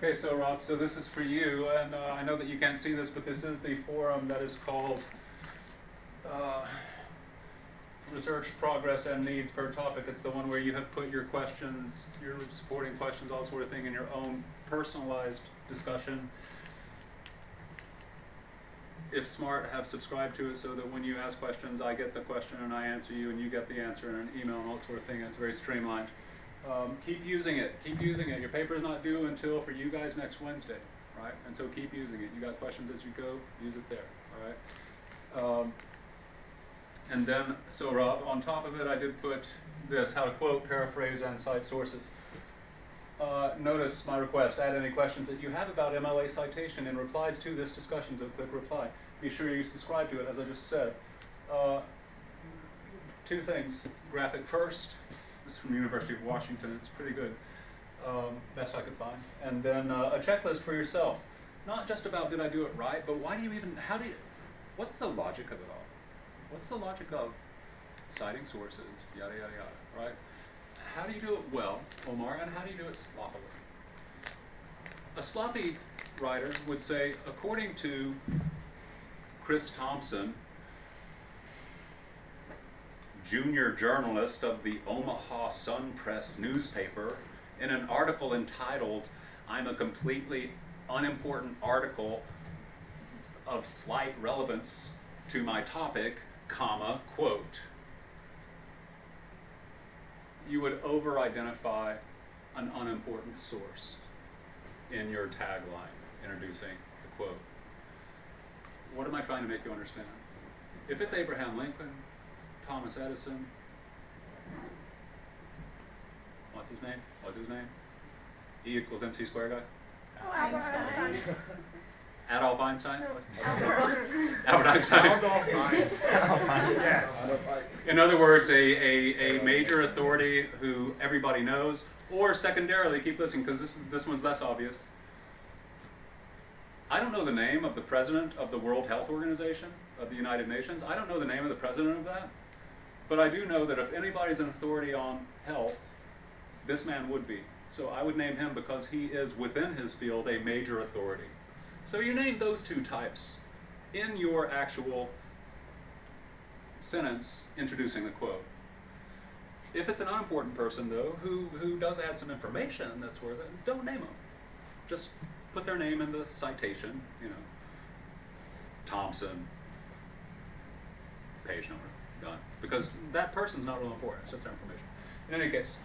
Okay, so Rob, so this is for you, and I know that you can't see this, but this is the forum that is called Research Progress and Needs per Topic. It's the one where you have put your questions, your supporting questions, all sort of thing in your own personalized discussion. If smart, have subscribed to it so that when you ask questions, I get the question and I answer you, and you get the answer in an email and all sort of thing. It's very streamlined. Keep using it. Keep using it. Your paper is not due until for you guys next Wednesday, right? And so keep using it. You got questions as you go, use it there, all right? And then, so Rob, on top of it, I did put this: how to quote, paraphrase, and cite sources. Notice my request: add any questions that you have about MLA citation in replies to this discussion, so click reply. Be sure you subscribe to it, as I just said. Two things: graphic first. This is from the University of Washington. It's pretty good, best I could find. And then a checklist for yourself. Not just about did I do it right, but why do you even, what's the logic of it all? What's the logic of citing sources, yada, yada, yada, right? How do you do it well, Omar, and how do you do it sloppily? A sloppy writer would say, according to Chris Thompson, junior journalist of the Omaha Sun-Press newspaper, in an article entitled, "I'm a completely unimportant article of slight relevance to my topic, comma, quote." You would over-identify an unimportant source in your tagline introducing the quote. What am I trying to make you understand? If it's Abraham Lincoln, Thomas Edison, what's his name? E equals MC squared guy? Oh, Einstein. Adolf Einstein? Albert Einstein. Yes. In other words, a major authority who everybody knows, or secondarily, keep listening because this one's less obvious. I don't know the name of the president of the World Health Organization of the United Nations. I don't know the name of the president of that. But I do know that if anybody's an authority on health, this man would be. So I would name him because he is, within his field, a major authority. So you name those two types in your actual sentence introducing the quote. If it's an unimportant person, though, who does add some information that's worth it, don't name them. Just put their name in the citation, Thompson, page number, done. Because that person's not real important, it's just their information. In any case,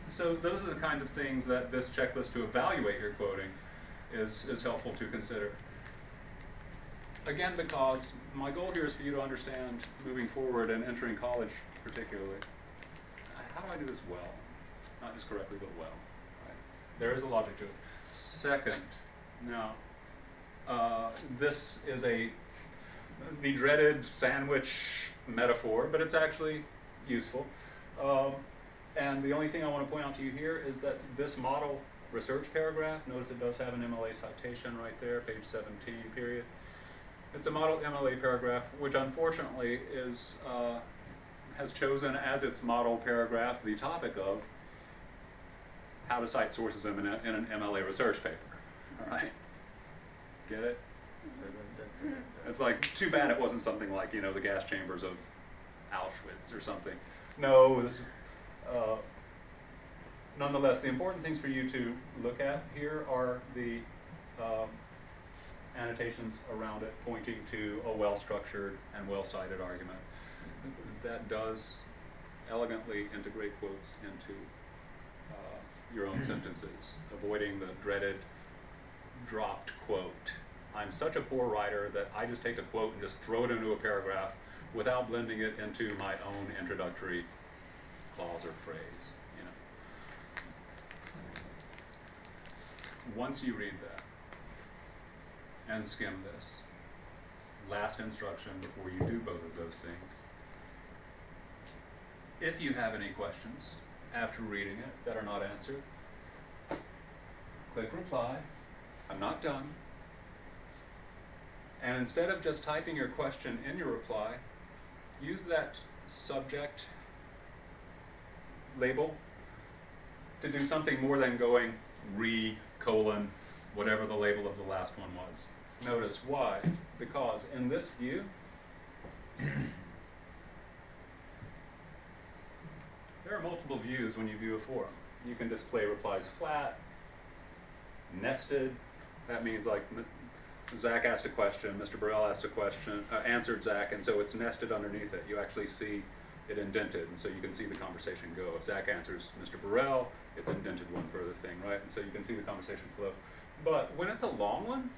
so those are the kinds of things that this checklist to evaluate your quoting is helpful to consider. Again, because my goal here is for you to understand moving forward and entering college particularly, how do I do this well? Not just correctly, but well. Right? There is a logic to it. Second, now, this is the dreaded sandwich metaphor, but it's actually useful. And the only thing I want to point out to you here is that this model research paragraph, notice it does have an MLA citation right there, page 17, period. It's a model MLA paragraph, which unfortunately has chosen as its model paragraph the topic of how to cite sources in an MLA research paper. All right? Get it? It's like, too bad it wasn't something like, the gas chambers of Auschwitz or something. No, nonetheless, the important things for you to look at here are the annotations around it pointing to a well-structured and well-cited argument. That does elegantly integrate quotes into your own sentences, avoiding the dreaded dropped quote. I'm such a poor writer that I just take a quote and just throw it into a paragraph without blending it into my own introductory clause or phrase. Once you read that and skim this, last instruction before you do both of those things, if you have any questions after reading it that are not answered, click reply. I'm not done. And instead of just typing your question in your reply, use that subject label to do something more than going colon, whatever the label of the last one was. Notice why? Because in this view, there are multiple views when you view a forum. You can display replies flat, nested. That means like Zach asked a question, Mr. Burrell asked a question, answered Zach, and so it's nested underneath it. You actually see it indented, and so you can see the conversation go. If Zach answers Mr. Burrell, it's indented one further thing, right? And so you can see the conversation flow. But when it's a long one,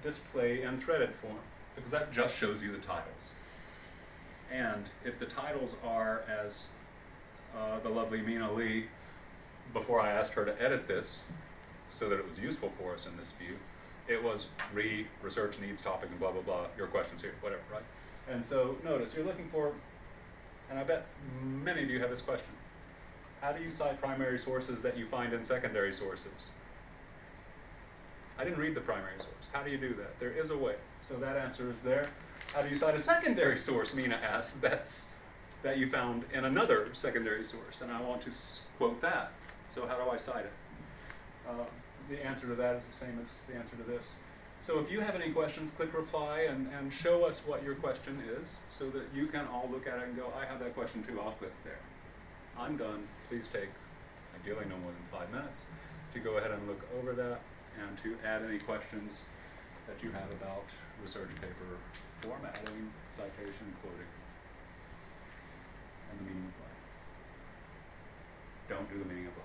display in threaded form, because that just shows you the titles. And if the titles are as the lovely Mina Lee, before I asked her to edit this so that it was useful for us in this view, it was research needs topics and blah, blah, blah, your questions here, whatever, right? And so notice you're looking for, and I bet many of you have this question, how do you cite primary sources that you find in secondary sources? I didn't read the primary source. How do you do that? There is a way. So that answer is there. How do you cite a secondary source, Mina asked, that you found in another secondary source? And I want to quote that. So how do I cite it? The answer to that is the same as the answer to this. So if you have any questions, click reply and show us what your question is so that you can all look at it and go, I have that question too, I'll click there. I'm done. Please take, ideally no more than 5 minutes, to go ahead and look over that and to add any questions that you have about research paper formatting, citation, quoting, and the meaning of life. Don't do the meaning of life.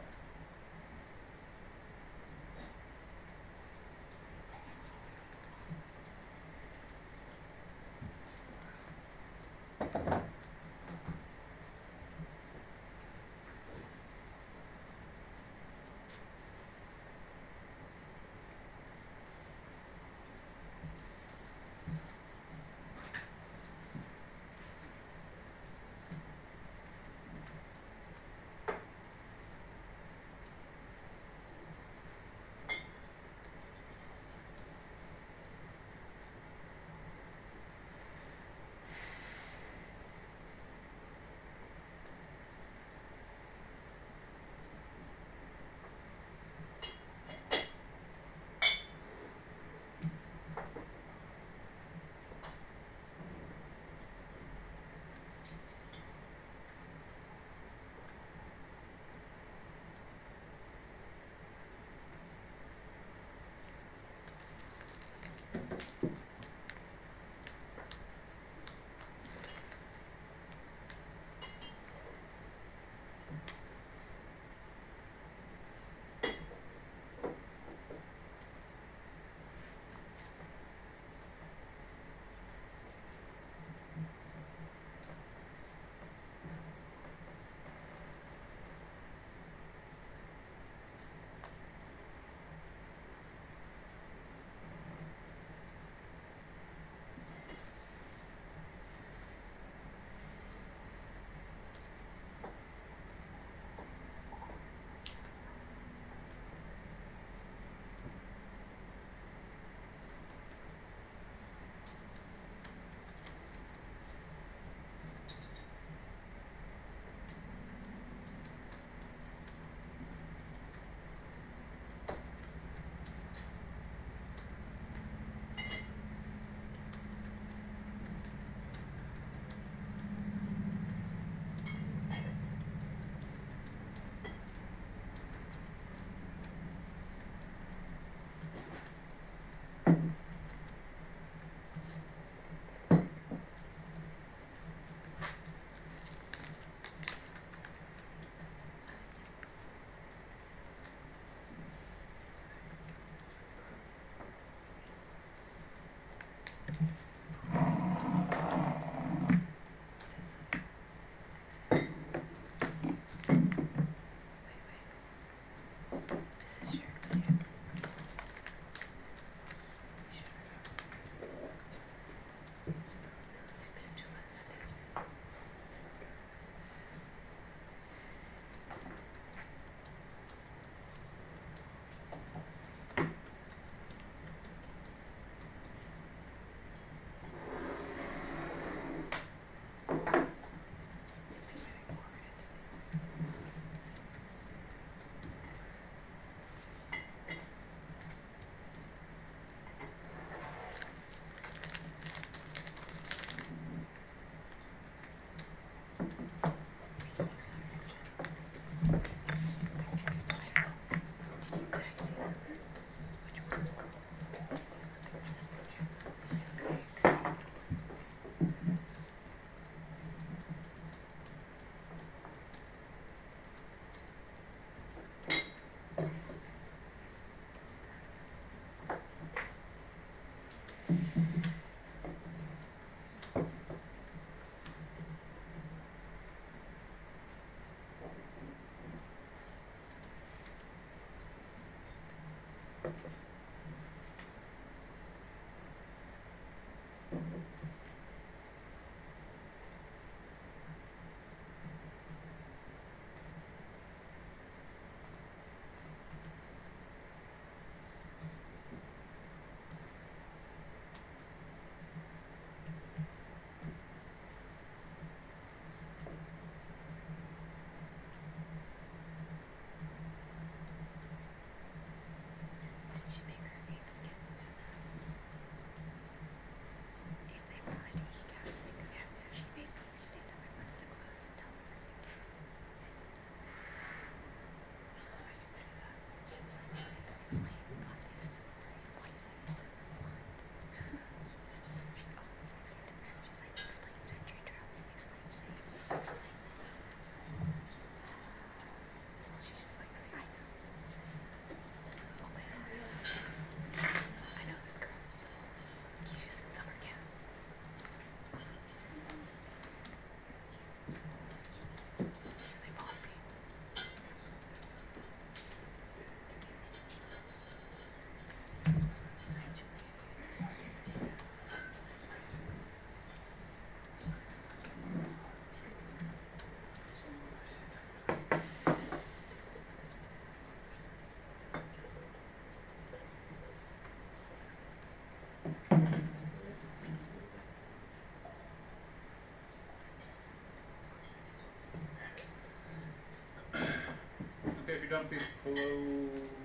Okay, if you're done, please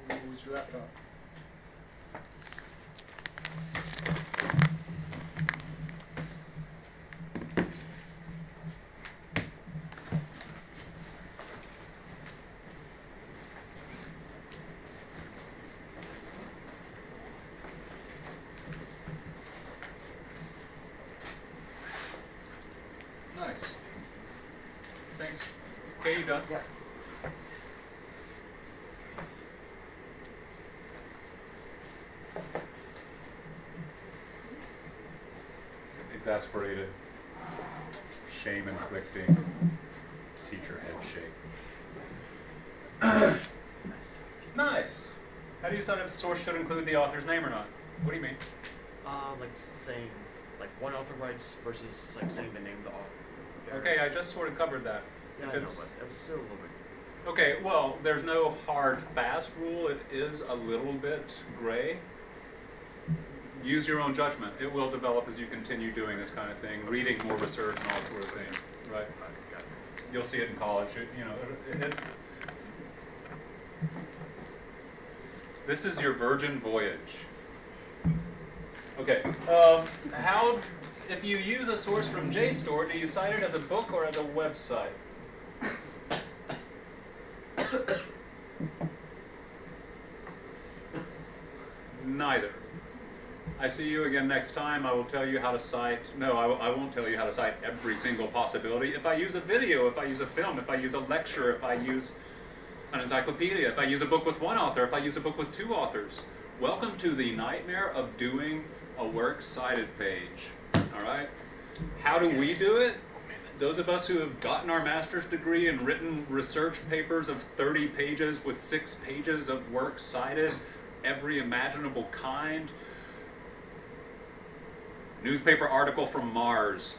close your laptop. Nice. Thanks. Okay, you done? Yeah. Exasperated, shame-inflicting, teacher head shake. Nice. How do you decide if a source should include the author's name or not? What do you mean? Like saying, like one author writes versus like saying the name of the author. Okay, I just sort of covered that. Yeah, If I know, it's- but it was still a little bit. Okay, well, there's no hard, fast rule. It is a little bit gray. Use your own judgment. It will develop as you continue doing this kind of thing, reading more research and all that sort of thing, right? Got it. You'll see it in college. This is your virgin voyage. Okay. How, if you use a source from JSTOR, do you cite it as a book or as a website? Neither. I see you again next time. I will tell you how to cite. No, I won't tell you how to cite every single possibility. If I use a video, if I use a film, if I use a lecture, if I use an encyclopedia, if I use a book with one author, if I use a book with two authors. Welcome to the nightmare of doing a works cited page. All right? How do we do it? Those of us who have gotten our master's degree and written research papers of 30 pages with 6 pages of works cited, every imaginable kind, newspaper article from Mars,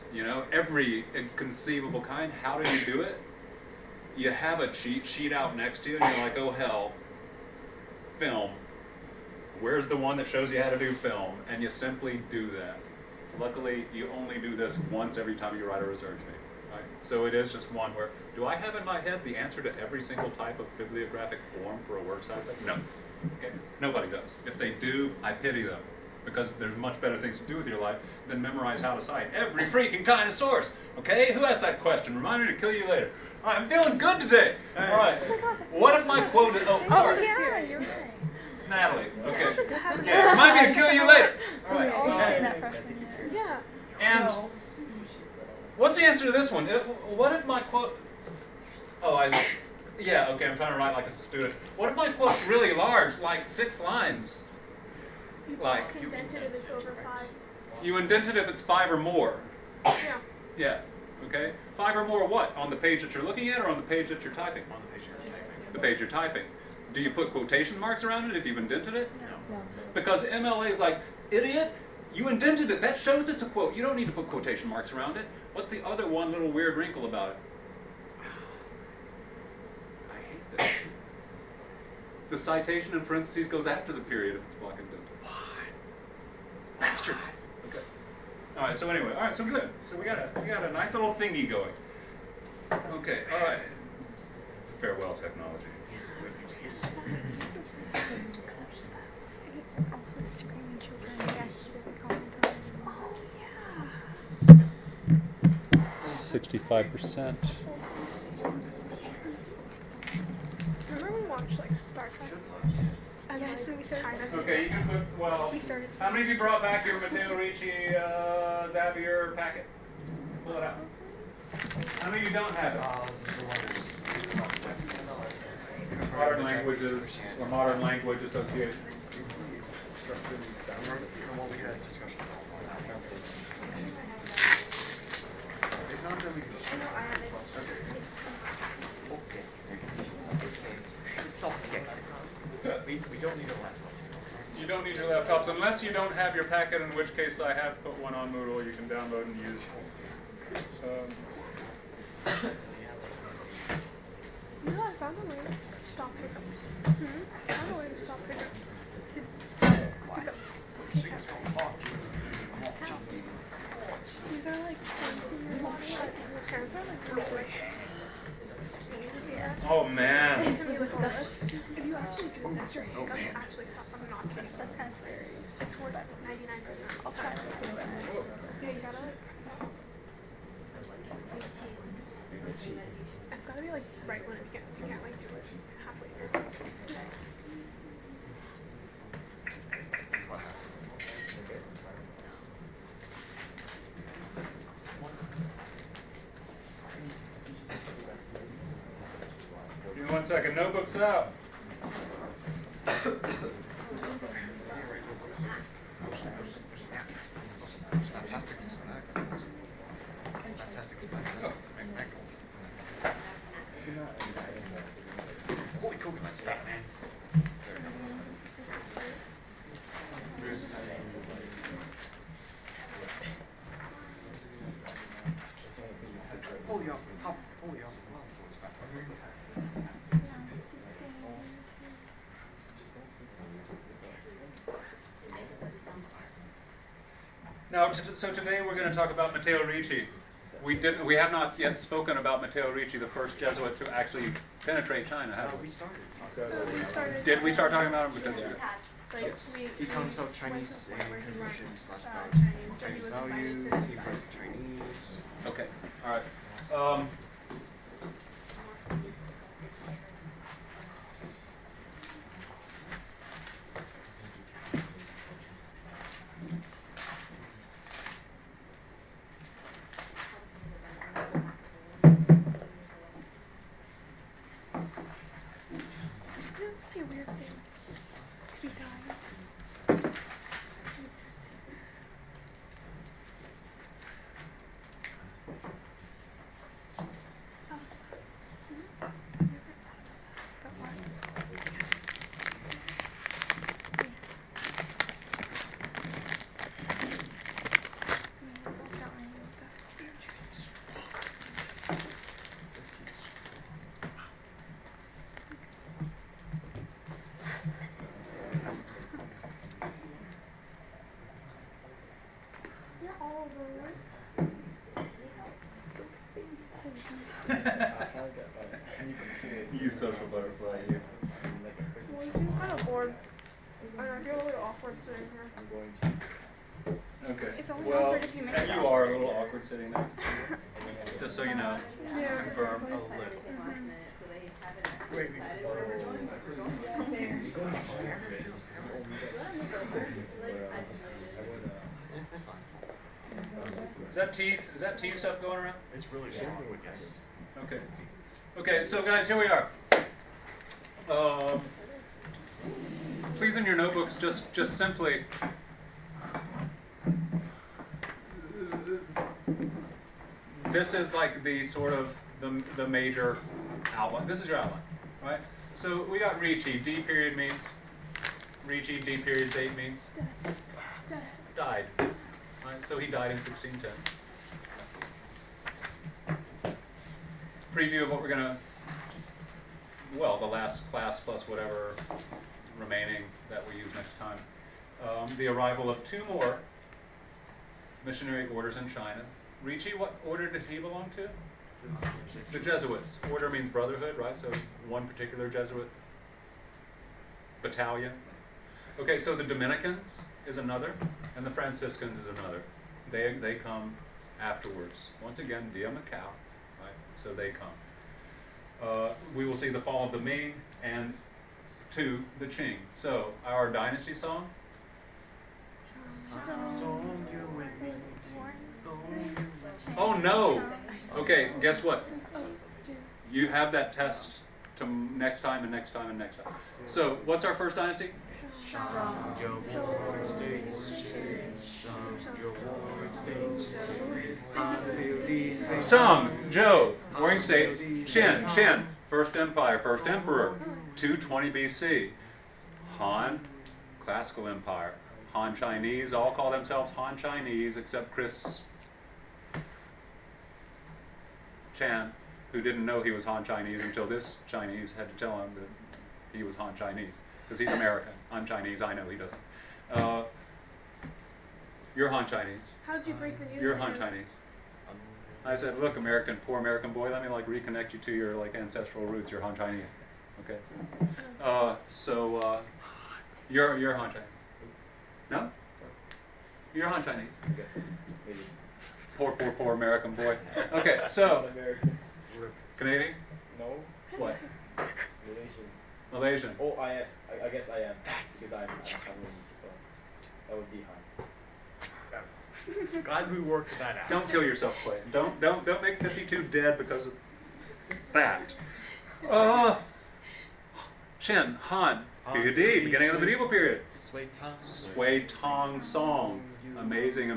every conceivable kind. How do you do it? You have a cheat sheet out next to you and you're like, oh hell, film. Where's the one that shows you how to do film? And you simply do that. Luckily, you only do this once every time you write a research paper, right? So it is just one where, do I have in my head the answer to every single type of bibliographic form for a works cited? No. Okay? Nobody does. If they do, I pity them, because there's much better things to do with your life than memorize how to cite every freaking kind of source. Okay? Who asked that question? Remind me to kill you later. All right, I'm feeling good today. All right. Oh my God, that's What if my quote is... Oh, sorry. yeah, you're right. Natalie. Okay. Yeah, remind me to kill you later. All right. I'll say that freshman year. Yeah. And what's the answer to this one? What if my quote... Oh, yeah, okay, I'm trying to write like a student. What if my quote's really large, like 6 lines? Like, You indented if it's over 5. you indent it if it's 5 or more. Yeah. Yeah, okay? 5 or more what? On the page that you're looking at or on the page that you're typing? On the page you're typing. The page you're typing. Do you put quotation marks around it if you've indented it? No. Because MLA is like, idiot, you indented it. That shows it's a quote. You don't need to put quotation marks around it. What's the other one little weird wrinkle about it? I hate this. The citation in parentheses goes after the period if it's block indented. Bastard. Okay. All right. So anyway, all right. So good. So we got a nice little thingy going. Okay. All right. Farewell, technology. Also the screaming children. Yes, she doesn't comment on it. Oh, yeah. 65%. Remember we watched like Star Trek? Yes, and we started. Okay, you can put, well, We started. how many of you brought back your Mateo Ricci Xavier packet? Pull it out. How many of you don't have it? Modern Languages, or Modern Language Association. Remember what we had a discussion about? If not, then we can just... No, I have it. Okay. We don't need a laptop. You don't need your laptops unless you don't have your packet, in which case I have put one on Moodle you can download and use. So, No, I found a way to stop hiccups. I found a way to stop hiccups. To stop hiccups. These are like points in your body. Your parents are like, no way. Yeah. Oh man. They sent me like a list. If you actually do this, your hiccups actually stop. I'm not kidding. That's scary. It's worth 99% of the time. Yeah, you gotta like stop. It's gotta be like right when it begins. You can't like do it halfway through. What happened? Give me 1 second. Notebooks out. Fantastic. Holy coconuts, Batman. Holy up, holy up. Now, so today we're going to talk about Matteo Ricci. We have not yet spoken about Matteo Ricci, the first Jesuit to actually penetrate China, have We we? started. Did we start talking about him? Because Like, He calls himself Chinese and Confucian / Chinese values, he was Chinese. okay, all right. it must be a weird thing to be dying. You're all over. You social butterfly, you. Well, you seem kind of bored. And I feel really awkward sitting here. Okay. It's only Well, awkward if you make and it you are a little awkward sitting there. Just so you know. Yeah. Confirm. That's fine. Is that teeth? Is that teeth stuff going around? It's really strong, yes. Okay. Okay, so guys, here we are. Please in your notebooks, just simply this is like the sort of the major outline. This is your outline, right? So we got Ricci, D period means Ricci, D period date means died. Right? So he died in 1610. Preview of what we're gonna, well, the last class plus whatever remaining that we use next time. The arrival of 2 more missionary orders in China. Ricci, what order did he belong to? The Jesuits. Order means brotherhood, right? So one particular Jesuit battalion. Okay, so the Dominicans is another, and the Franciscans is another. They come afterwards. Once again, via Macau, right? So they come. We will see the fall of the Ming and to the Qing. So our dynasty song. Oh no! Okay, guess what? You have that test to next time and next time and next time. So what's our first dynasty? Song, Zhou, Warring States, Qin, First Empire, First Emperor, 220 BC. Han, Classical Empire. Han Chinese, all call themselves Han Chinese except Chris Chan, who didn't know he was Han Chinese until this Chinese had to tell him that he was Han Chinese. Because he's American. I'm Chinese, I know he doesn't. You're Han Chinese. How did you break the news? You're to Han him? Chinese. I said, look, poor American boy, let me like reconnect you to your like ancestral roots. You're Han Chinese, okay? You're Han Chinese. No? You're Han Chinese. I guess maybe. Poor American boy. Okay, so American. Canadian? No. What? Malaysian. Malaysian. Oh, I guess I am. Because I'm Chinese, so that would be Han. Glad we worked that out. Don't kill yourself, Clay. Don't make 52 dead because of that. Chen, Han, PUD, beginning of the medieval period. Sui Tong Song. Amazing,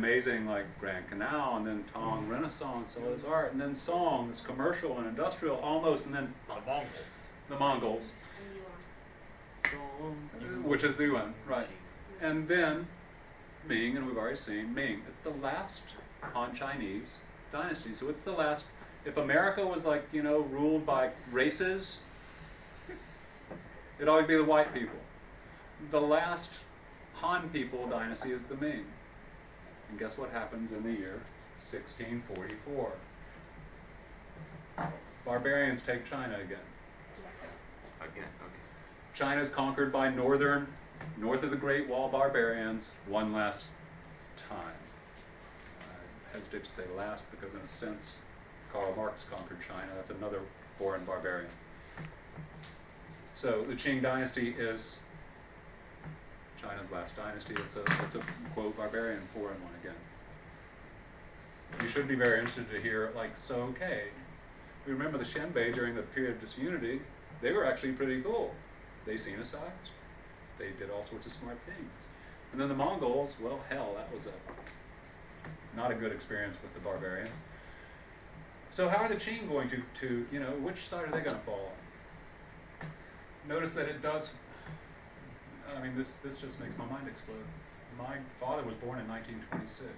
like Grand Canal, and then Tong Renaissance, all this art, and then Song, it's commercial and industrial almost, and then the Mongols, which is the Yuan, right. And then Ming, and we've already seen Ming. It's the last Han Chinese dynasty. So it's the last, if America was like, ruled by races, it'd always be the white people. The last Han people dynasty is the Ming. And guess what happens in the year 1644? Barbarians take China again. China's conquered by north of the Great Wall barbarians one last time. I hesitate to say last because in a sense Karl Marx conquered China. That's another foreign barbarian. So the Qing dynasty is China's last dynasty. It's a quote barbarian foreign one again. You should be very interested to hear okay. We remember the Xianbei during the period of disunity. They were actually pretty cool. They Sinicized. They did all sorts of smart things. And then the Mongols, well, hell, that was not a good experience with the barbarian. So how are the Qing going to which side are they going to fall on? Notice that it does. I mean, this just makes my mind explode. My father was born in 1926.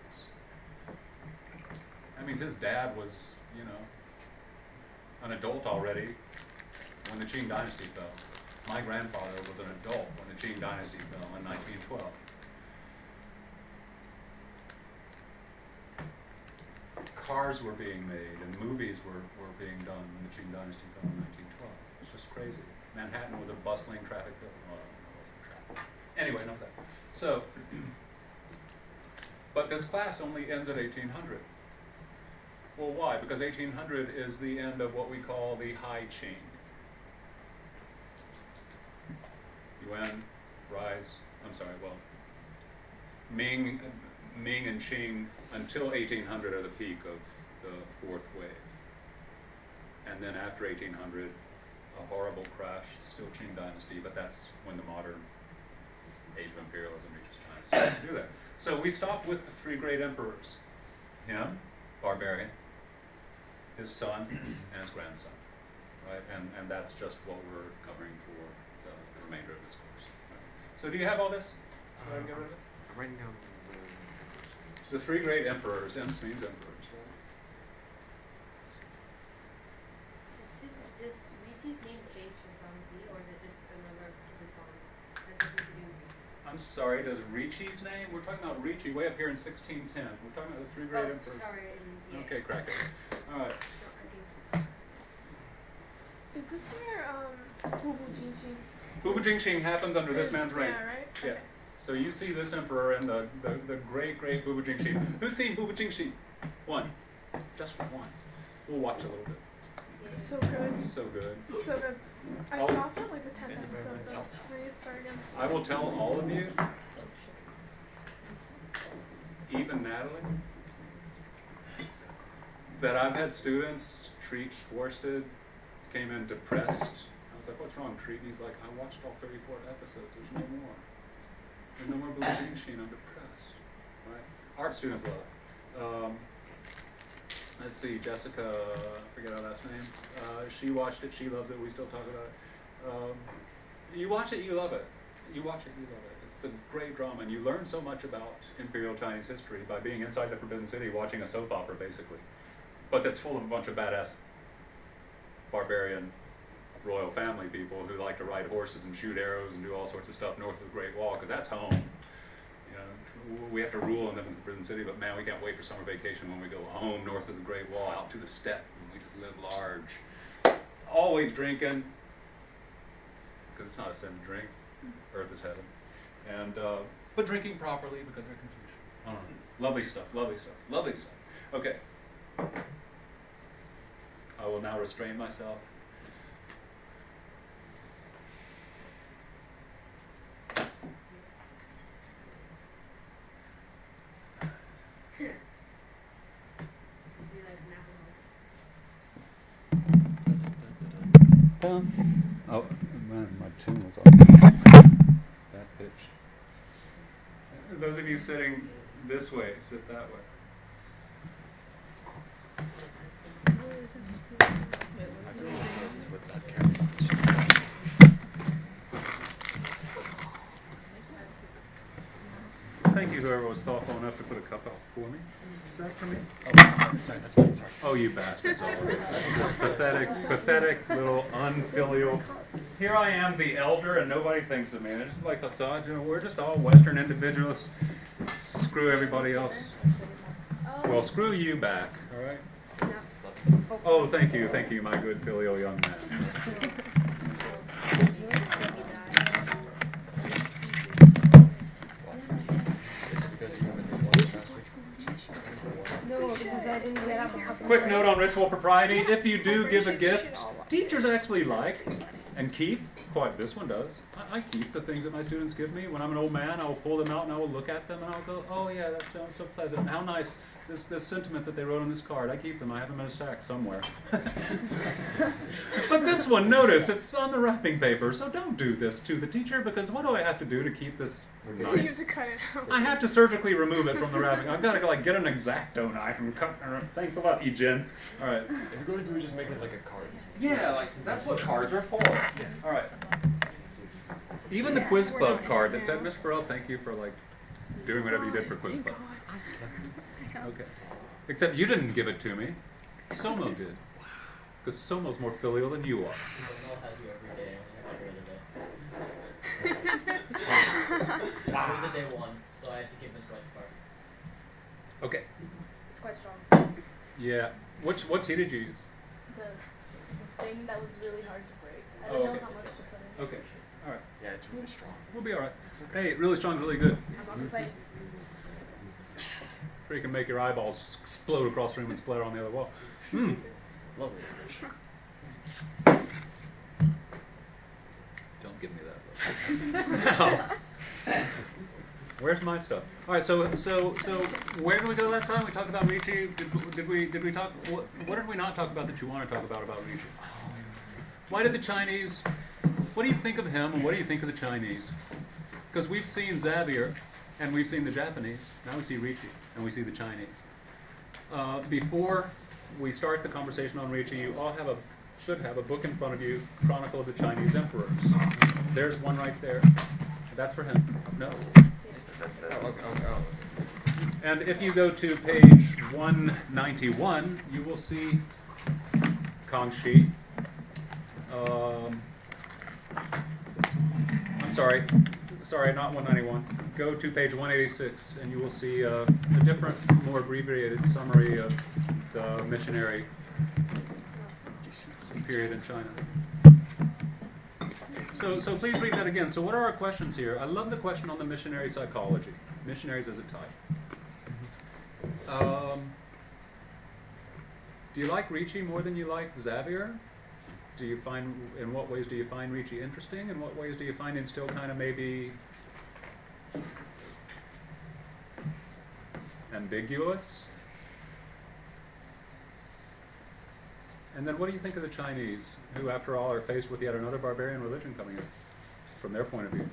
That means his dad was, an adult already when the Qing dynasty fell. My grandfather was an adult when the Qing dynasty fell in 1912. Cars were being made and movies were being done when the Qing dynasty fell in 1912. It's just crazy. Manhattan was a bustling traffic. Anyway, enough of that. So, but this class only ends at 1800. Well, why? Because 1800 is the end of what we call the High Qing. Yuan, rise, Ming and Qing until 1800 are the peak of the fourth wave. And then after 1800, a horrible crash, still Qing dynasty, but that's when the modern age of imperialism reaches China. So we can do that. So we stopped with the three great emperors. Him, barbarian, his son, and his grandson. Right? And that's just what we're covering for the remainder of this course. Right? So do you have all this? So I get rid of it? I'm writing down The three great emperors. Ems means emperors. Right? Does Ricci's name change to some Z, or is it just another different form? Has something to do with Ricci? I'm sorry, does Ricci's name? We're talking about Ricci way up here in 1610. We're talking about the three great emperors. Sorry. Yeah. Okay, crack it. All right. Is this where Bubu Jinxing? Bubu Jinxing happens under this man's reign. Yeah, right? Yeah. Okay. So you see this emperor and the great Bubu Jinxing. Who's seen Bubu Jinxing? One. Just one. We'll watch a little bit. So good. It's so good. It's so good. I stopped at like the 10th episode though. So I need to start again. I will tell all of you, even Natalie, that I've had students, Treat Schwarsted, came in depressed. I was like, what's wrong, Treat? And he's like, I watched all 34 episodes. There's no more. There's no more Bubu Jinxing. I'm depressed. Right? Art students love it. Let's see, Jessica, I forget her last name. She watched it, she loves it, we still talk about it. You watch it, you love it. You watch it, you love it. It's a great drama, and you learn so much about Imperial Chinese history by being inside the Forbidden City watching a soap opera, basically. But that's full of a bunch of badass barbarian royal family people who like to ride horses and shoot arrows and do all sorts of stuff north of the Great Wall, because that's home. we have to rule and live in the prison city, but man, we can't wait for summer vacation when we go home north of the Great Wall, out to the steppe, and we just live large. Always drinking, because it's not a sin to drink. Earth is heaven. And, but drinking properly because they're Confucian. Lovely stuff, lovely stuff, lovely stuff. Okay. I will now restrain myself. Oh, man, my tune was off. That pitch. Those of you sitting this way, sit that way. With that camera. Thank you, whoever was thoughtful enough to put a cup out for me. Is that for me? Oh, sorry, that's fine, sorry. Oh, you bastards, all of you. This pathetic little unfilial. Here I am, the elder, and nobody thinks of me. And it's just like, we're just all Western individualists. Screw everybody else. Well, screw you back, all right? Oh, thank you, my good filial young man. No, because I didn't get up a couple. Quick note on ritual propriety. If you do give a gift, teachers actually like and keep, quite this one does. I keep the things that my students give me. When I'm an old man, I'll pull them out and I will look at them and I'll go, oh yeah, that sounds so pleasant. How nice, this sentiment that they wrote on this card. I keep them. I have them in a stack somewhere. But this one, notice, it's on the wrapping paper, so don't do this to the teacher, because what do I have to do to keep this You have nice? to cut it out. I have to surgically remove it from the wrapping. I've got to like get an X-Acto knife and cut. Thanks a lot, E-Jen. All right. If you're going to do it, just make it like a card. Yeah, like that's what cards are for. Yes. All right. Even the quiz club card that said, Mr. Burrell, thank you for like doing whatever you did for quiz club. Okay. Except you didn't give it to me. Somo did. Because Somo's more filial than you are. Noel has you every day. I never graded it. It was a day one, so I had to give Miss White's card. Okay. It's quite strong. Yeah. What tea did you use? The thing that was really hard to break. I Oh, didn't know okay. how much to put in. Okay. All right. Yeah, it's really strong. We'll be all right. Hey, really strong's really good. I'm not complaining. Freaking make your eyeballs explode across the room and splatter on the other wall. Hmm. Lovely, delicious. Don't give me that. No. Where's my stuff? All right. So where did we go last time? We talked about Ricci. Did we talk? What did we not talk about that you want to talk about Ricci? Why did the Chinese? What do you think of him, and what do you think of the Chinese? Because we've seen Xavier, and we've seen the Japanese. Now we see Ricci, and we see the Chinese. Before we start the conversation on Ricci, you all should have a book in front of you, Chronicle of the Chinese Emperors. There's one right there. That's for him. No. Oh. And if you go to page 191, you will see Kangxi. I'm sorry, not 191. Go to page 186, and you will see a different, more abbreviated summary of the missionary period in China. So please read that again. So what are our questions here? I love the question on the missionary psychology. Missionaries as a type. Do you like Ricci more than you like Xavier? In what ways do you find Ricci interesting? In what ways do you find him still kind of maybe ambiguous? And then what do you think of the Chinese, who after all are faced with yet another barbarian religion coming in, from their point of view?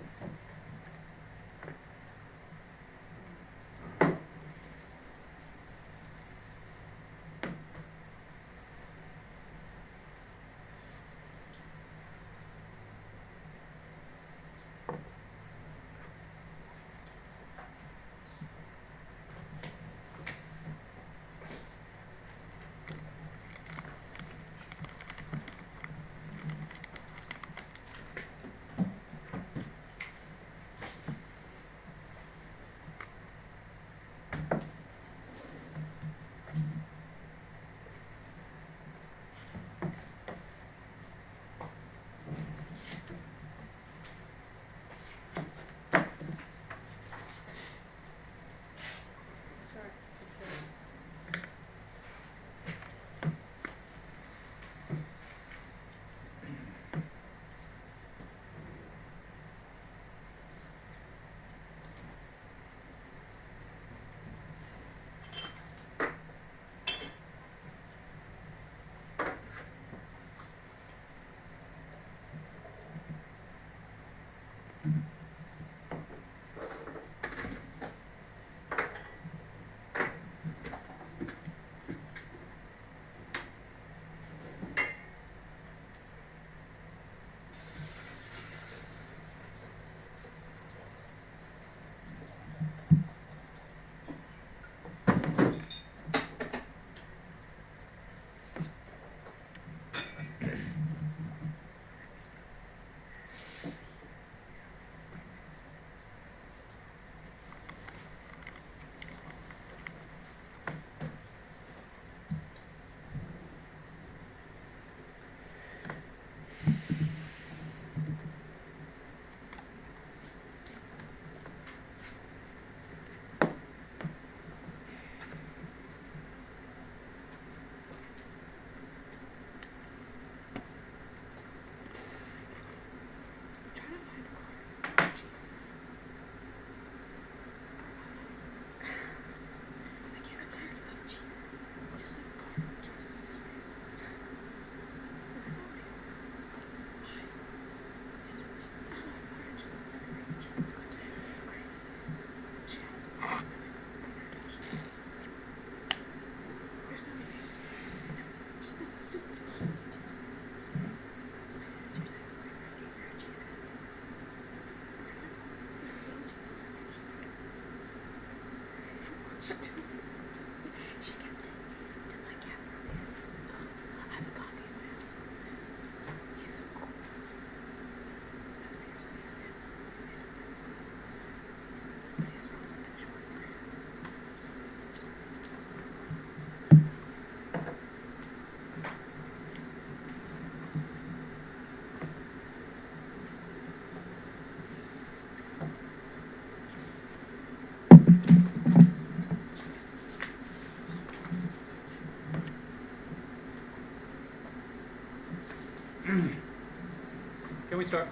Can we start?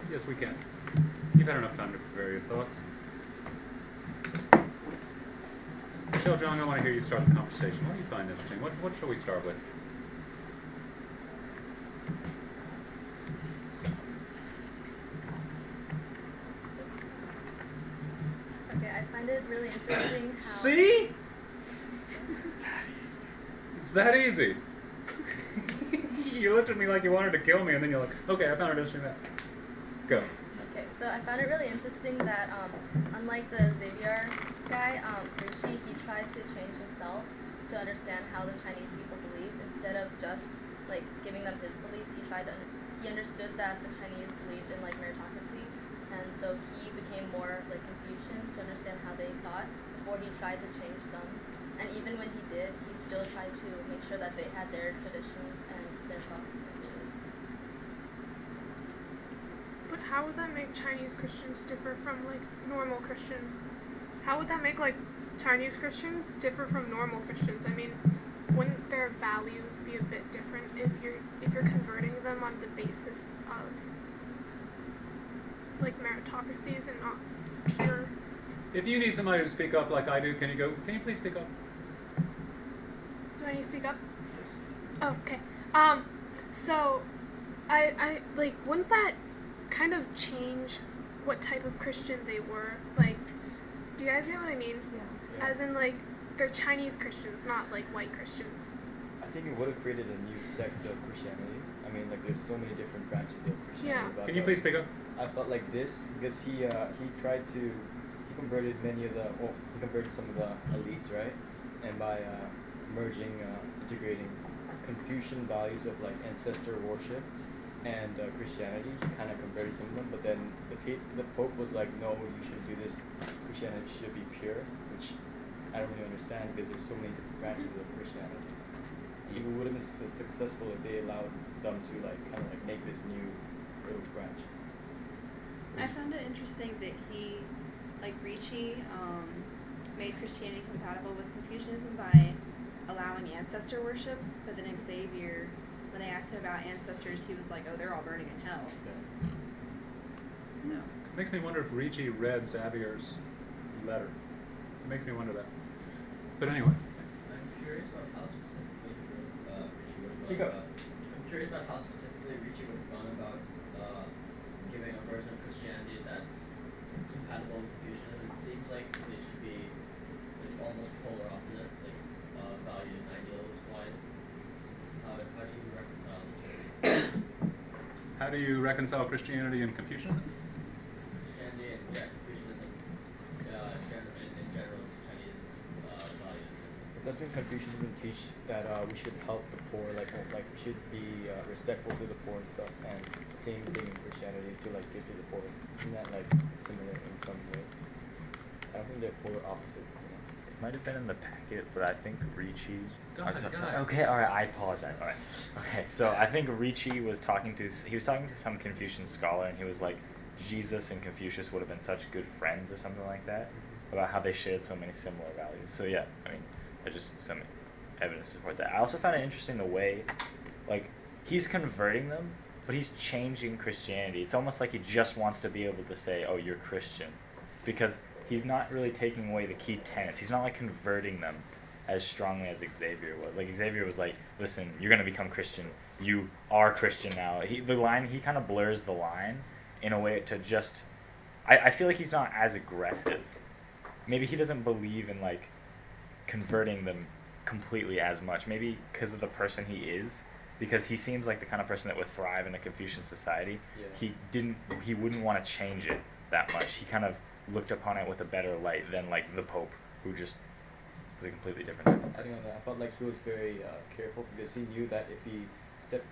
Yes, we can. You've had enough time to prepare your thoughts. Michelle Zhang, I want to hear you start the conversation. What do you find interesting? What shall we start with? Okay, I find it really interesting how... See? It's that easy. You looked at me like you wanted to kill me, and then you're like, okay, I found it interesting that. Go. Okay, so I found it really interesting that, unlike the Xavier guy, Ricci, he tried to change himself to understand how the Chinese people believed. Instead of just, like, giving them his beliefs, he understood that the Chinese believed in, like, meritocracy. And so he became more, like, Confucian to understand how they thought before he tried to change them. And even when he did, he still tried to make sure that they had their traditions and their thoughts. But how would that make Chinese Christians differ from like normal Christians? How would that make like Chinese Christians differ from normal Christians? I mean, wouldn't their values be a bit different if you're converting them on the basis of like meritocracies and not pure? If you need somebody to speak up like I do, can you please speak up? Do I need to speak up? Yes. Oh, okay. So I like, wouldn't that kind of change what type of Christian they were? Like, do you guys get what I mean? Yeah. As in, like, they're Chinese Christians, not like white Christians. I think it would have created a new sect of Christianity. I mean, like, there's so many different branches of Christianity. Yeah. But, Can you please speak up? I felt like this because he converted he converted some of the elites, right? And by integrating Confucian values of like ancestor worship and Christianity, he kind of converted some of them. But then the Pope was like, no, you shouldn't do this. Christianity should be pure, which I don't really understand because there's so many different branches of Christianity. It would have been successful if they allowed them to like kind of like make this new little branch. I found it interesting that he, like Ricci, made Christianity compatible with Confucianism by allowing ancestor worship, but then Xavier, when they asked him about ancestors, he was like, oh, they're all burning in hell. Yeah. So. It makes me wonder if Ricci read Xavier's letter. It makes me wonder that. But anyway. I'm curious about how specifically Ricci would have Speak gone up. about. I'm curious about how specifically Ricci would have gone about giving a version of Christianity that's compatible with Confucianism. It seems like they should be like almost polar opposites, like value and ideals wise. How do you reconcile the two? How do you reconcile Christianity and Confucianism? Christianity and Confucianism in general Chinese values. Doesn't Confucianism teach that we should help the poor, like we should be respectful to the poor and stuff, and same thing in Christianity to like give to the poor? Isn't that like similar in some ways? I don't think they're polar opposites. You know? It might have been in the packet, but I think Ricci. Guys. Okay, all right. I apologize. All right. Okay, so I think Ricci was talking to some Confucian scholar, and he was like, Jesus and Confucius would have been such good friends or something like that, about how they shared so many similar values. So yeah, I mean, there's just some evidence to support that. I also found it interesting the way, like, he's converting them, but he's changing Christianity. It's almost like he just wants to be able to say, oh, you're Christian, because he's not really taking away the key tenets. He's not like converting them as strongly as Xavier was. Like, Xavier was like, listen, you're going to become Christian. You are Christian now. He kind of blurs the line in a way to just, I feel like he's not as aggressive. Maybe he doesn't believe in like converting them completely as much. Maybe because of the person he is, because he seems like the kind of person that would thrive in a Confucian society. Yeah. He wouldn't want to change it that much. He kind of looked upon it with a better light than like the Pope, who just was a completely different type of person. I felt like he was very careful because he knew that if he stepped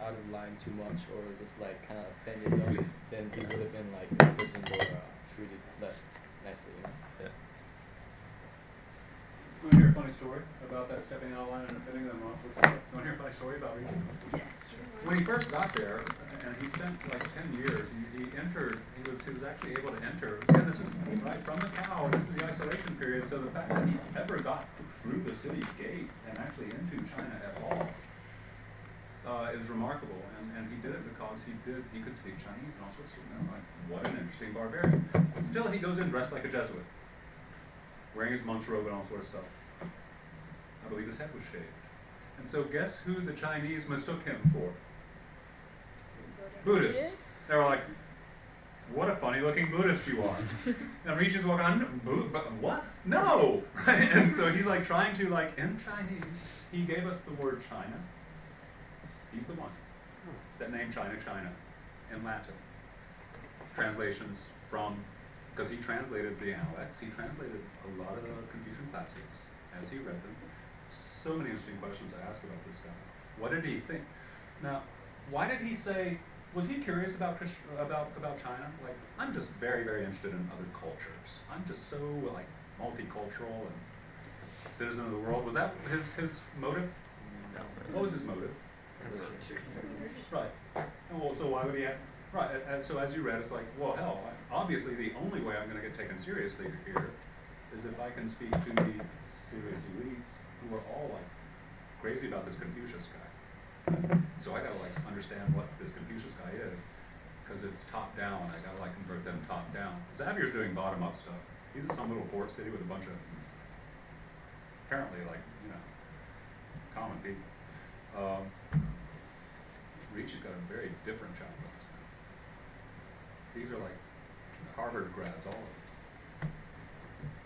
out of line too much or just like kind of offended them, then he would have been like imprisoned or treated less nicely. You know? Yeah. You want to hear a funny story about that stepping out of line and offending them off? You want to hear a funny story about Ricci? Yes. When he first got there, and he spent like 10 years, he was actually able to enter. Again, this is right from the cow, and this is the isolation period, so the fact that he ever got through the city gate and actually into China at all is remarkable, and he did it because he could speak Chinese and all sorts of, like, what an interesting barbarian. But still, he goes in dressed like a Jesuit, wearing his monk's robe and all sorts of stuff. I believe his head was shaved. And so guess who the Chinese mistook him for? Buddhist. They were like, what a funny looking Buddhist you are. And Ricci's walking on, what? No! Right? And so he's like trying to, like, in Chinese, he gave us the word China. He's the one that named China, China, in Latin. Translations from, because he translated the Analects, he translated a lot of the Confucian classics as he read them. So many interesting questions I asked about this guy. What did he think? Now, why did he say, was he curious about China? Like, I'm just very, very interested in other cultures. I'm just so, like, multicultural and citizen of the world. Was that his motive? No. What was his motive? Right. Well, so why would he have? Right. And so as you read, it's like, well, hell, obviously the only way I'm going to get taken seriously here is if I can speak to the CWCH14 who are all like crazy about this Confucius guy. So I got to like understand what this Confucius guy is, because it's top down. I got to like convert them top down. Xavier's doing bottom up stuff. He's in some little port city with a bunch of apparently like, you know, common people. Ricci's got a very different job. These are like Harvard grads, all of them.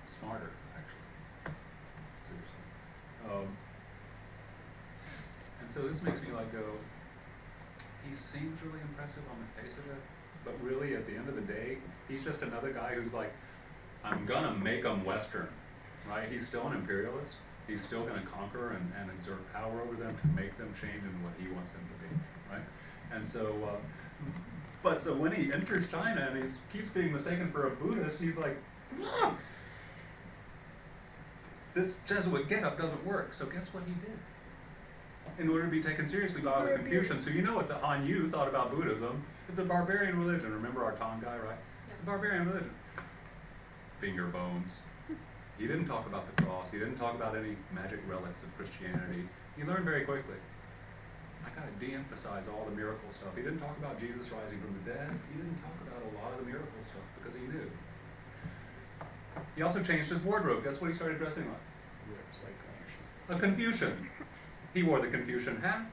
Smarter, actually. Seriously. And so this makes me like go, he seems really impressive on the face of it, but really at the end of the day, he's just another guy who's like, I'm gonna make them Western, right? He's still an imperialist. He's still going to conquer and exert power over them to make them change into what he wants them to be, right? And so, but so when he enters China and he keeps being mistaken for a Buddhist, he's like, ah! This Jesuit getup doesn't work. So guess what he did? In order to be taken seriously by all the Confucians, so you know what the Han Yu thought about Buddhism. It's a barbarian religion. Remember our Tang guy, right? It's a barbarian religion. Finger bones. He didn't talk about the cross. He didn't talk about any magic relics of Christianity. He learned very quickly. I gotta de-emphasize all the miracle stuff. He didn't talk about Jesus rising from the dead. He didn't talk about a lot of the miracle stuff because he knew. He also changed his wardrobe. Guess what he started dressing like? A Confucian. He wore the Confucian hat.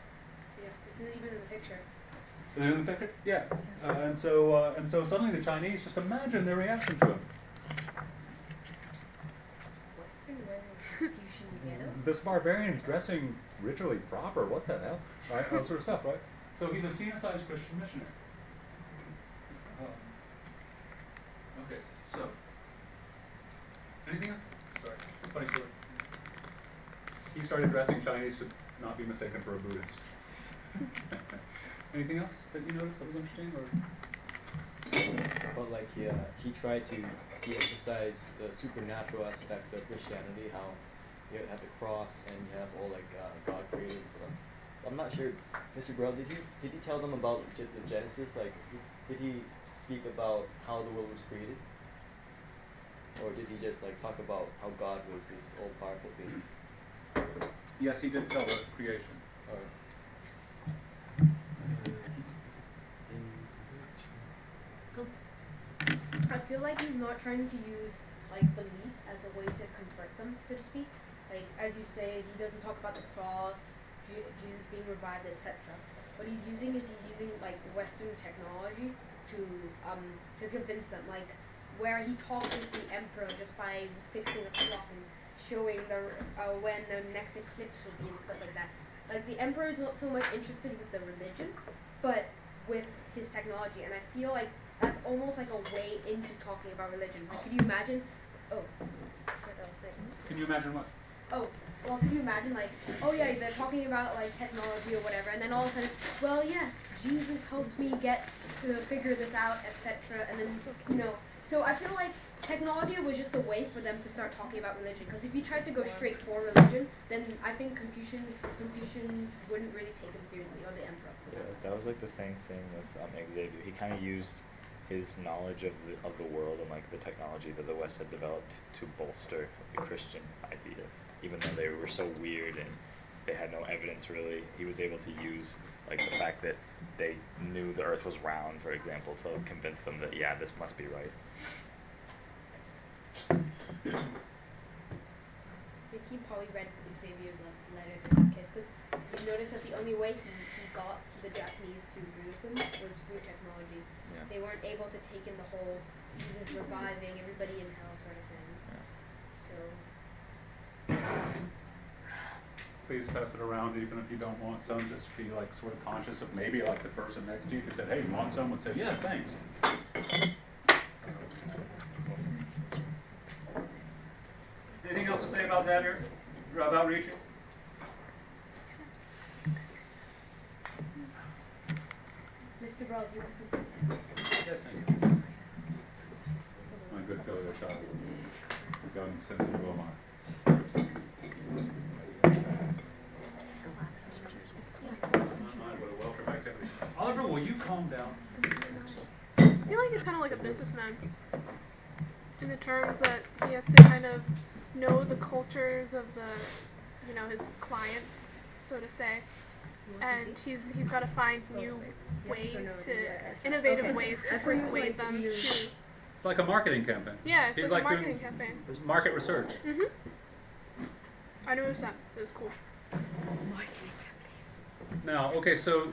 Yeah, it's even in the picture. Is it in the picture? Yeah. And so suddenly the Chinese, just imagine their reaction to him. This barbarian's dressing ritually proper. What the hell? Right? That sort of stuff, right? So he's a CSI's Christian missionary. Okay, so anything else? Sorry, funny story. He started dressing Chinese to not be mistaken for a Buddhist. Anything else that you noticed that was interesting, or? I felt like he tried to de-emphasize the supernatural aspect of Christianity, how you have the cross and you have all like God created and stuff. I'm not sure, Mr. Burrell, did he tell them about the Genesis? Like, did he speak about how the world was created, or did he just like talk about how God was this all-powerful being? Yes, he did tell the creation. I feel like he's not trying to use like belief as a way to convert them, so to speak. Like as you say, he doesn't talk about the cross, Jesus being revived, etc. What he's using like Western technology to convince them. Like where he talked with the emperor just by fixing a clock and showing when the next eclipse will be and stuff like that. Like the emperor is not so much interested with the religion, but with his technology, and I feel like that's almost like a way into talking about religion. Like, could you imagine? Can you imagine what? Oh, well, could you imagine like, oh yeah, they're talking about like technology or whatever, and then all of a sudden, well, yes, Jesus helped me get to figure this out, etc. And then so I feel like technology was just a way for them to start talking about religion. Because if you tried to go straight for religion, then I think Confucians wouldn't really take him seriously, or the emperor. Yeah, that was like the same thing with Xavier. He kind of used his knowledge of the world and like the technology that the West had developed to bolster the Christian ideas, even though they were so weird and they had no evidence really. He was able to use Like the fact that they knew the Earth was round, for example, to convince them that, yeah, this must be right. I think he probably read Xavier's letter in that case, because you notice that the only way he got the Japanese to agree with him was through technology. Yeah. They weren't able to take in the whole Jesus reviving everybody in hell sort of thing. Yeah. So Please pass it around, even if you don't want some. Just be like sort of conscious of maybe like the person next to you could say, "Hey, you want some?" Would say, "Yeah, thanks." Anything else to say about Xavier? About Ricci? Mr. Brawl, do you want something? Yes, thank you. My good fellow child. Young, sensitive Omar. Oliver, will you calm down? I feel like he's kind of like a businessman in the terms that he has to kind of know the cultures of his clients, so to say, and he's got to find new ways innovative ways to persuade them to. It's like a marketing campaign. Yeah, it's He's like a like marketing doing campaign. market research. Mhm. I noticed that. It was cool. Now, okay, so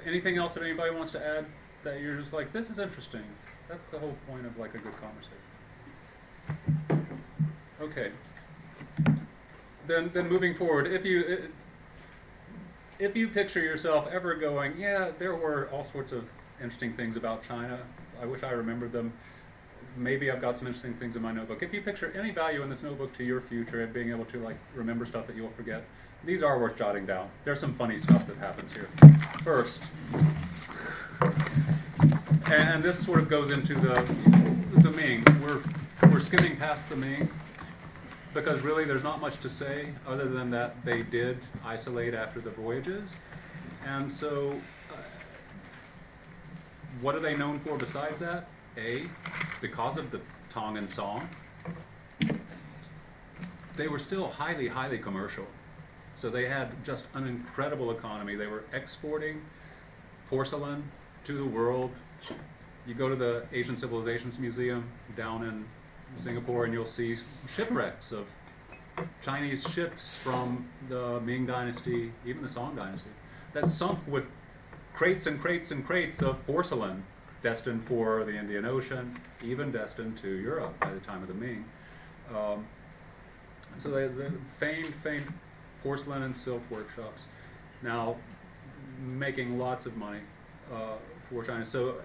anything else that anybody wants to add that you're just like, this is interesting? That's the whole point of like a good conversation. Okay. Then moving forward, if you picture yourself ever going, yeah, there were all sorts of interesting things about China. I wish I remembered them. Maybe I've got some interesting things in my notebook. If you picture any value in this notebook to your future and being able to like remember stuff that you'll forget, these are worth jotting down. There's some funny stuff that happens here. First, and this sort of goes into the Ming. We're skimming past the Ming because really there's not much to say other than that they did isolate after the voyages. And so what are they known for besides that? Because of the Tongan song, they were still highly, highly commercial. So they had just an incredible economy. They were exporting porcelain to the world. You go to the Asian Civilizations Museum down in Singapore and you'll see shipwrecks of Chinese ships from the Ming Dynasty, even the Song Dynasty, that sunk with crates and crates and crates of porcelain destined for the Indian Ocean, even destined to Europe by the time of the Ming. So the famed porcelain and silk workshops, now making lots of money for China. So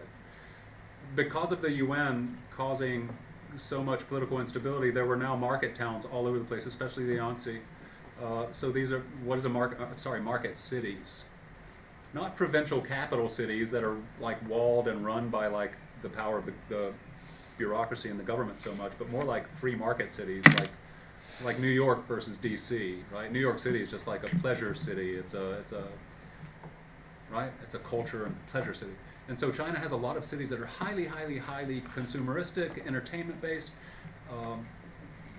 because of the yuan causing so much political instability, there were now market towns all over the place, especially the Yangtze. So these are, what is a market, market cities. Not provincial capital cities that are like walled and run by like the power of the bureaucracy and the government so much, but more like free market cities, like New York versus DC, right? New York City is just like a pleasure city. It's a culture and pleasure city. And so China has a lot of cities that are highly, highly, highly consumeristic, entertainment based.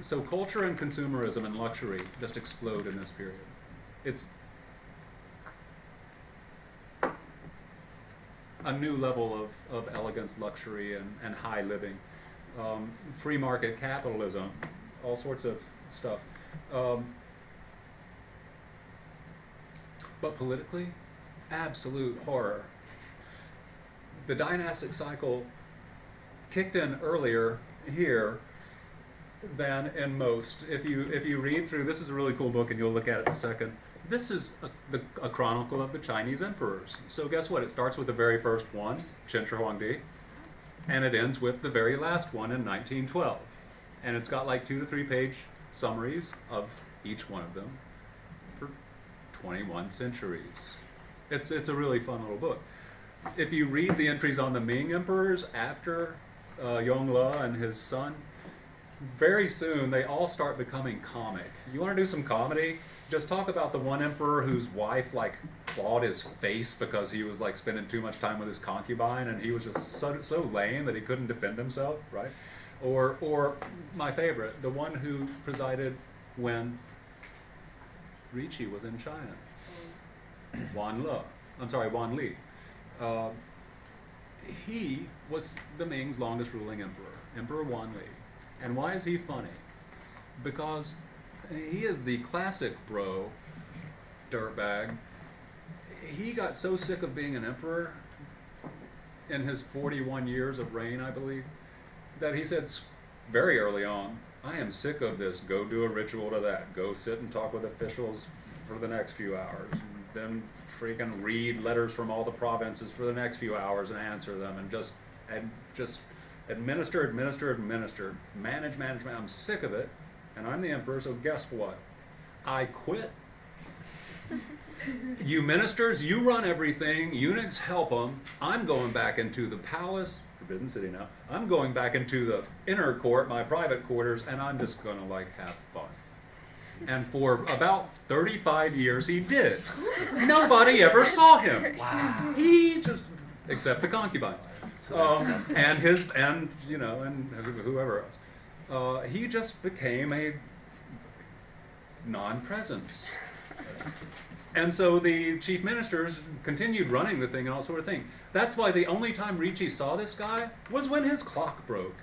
So culture and consumerism and luxury just explode in this period. It's a new level of elegance, luxury, and high living. Free market capitalism, all sorts of stuff. But politically, absolute horror. The dynastic cycle kicked in earlier here than in most. If you read through, this is a really cool book and you'll look at it in a second. This is a chronicle of the Chinese emperors. So guess what? It starts with the very first one, Qin Shi Huangdi, and it ends with the very last one in 1912. And it's got like 2 to 3 page summaries of each one of them for 21 centuries. It's a really fun little book. If you read the entries on the Ming emperors after Yongle and his son, very soon they all start becoming comic. You want to do some comedy? Just talk about the one emperor whose wife like clawed his face because he was like spending too much time with his concubine, and he was just so lame that he couldn't defend himself, right? Or my favorite, the one who presided when Ricci was in China. Wan Li. He was the Ming's longest ruling emperor, Emperor Wan Li. And why is he funny? Because he is the classic bro, dirtbag. He got so sick of being an emperor in his 41 years of reign, I believe, that he said very early on, I am sick of this. Go do a ritual to that. Go sit and talk with officials for the next few hours. Then freaking read letters from all the provinces for the next few hours and answer them, and just administer, manage. I'm sick of it, and I'm the emperor, so guess what? I quit. You ministers, you run everything. Eunuchs help them. I'm going back into the palace, Forbidden City now. I'm going back into the inner court, my private quarters, and I'm just gonna like have fun. And for about 35 years he did. Nobody ever saw him. Wow. He just, except the concubines, and whoever else. He just became a non-presence. And so the chief ministers continued running the thing and all sort of thing. That's why the only time Ricci saw this guy was when his clock broke.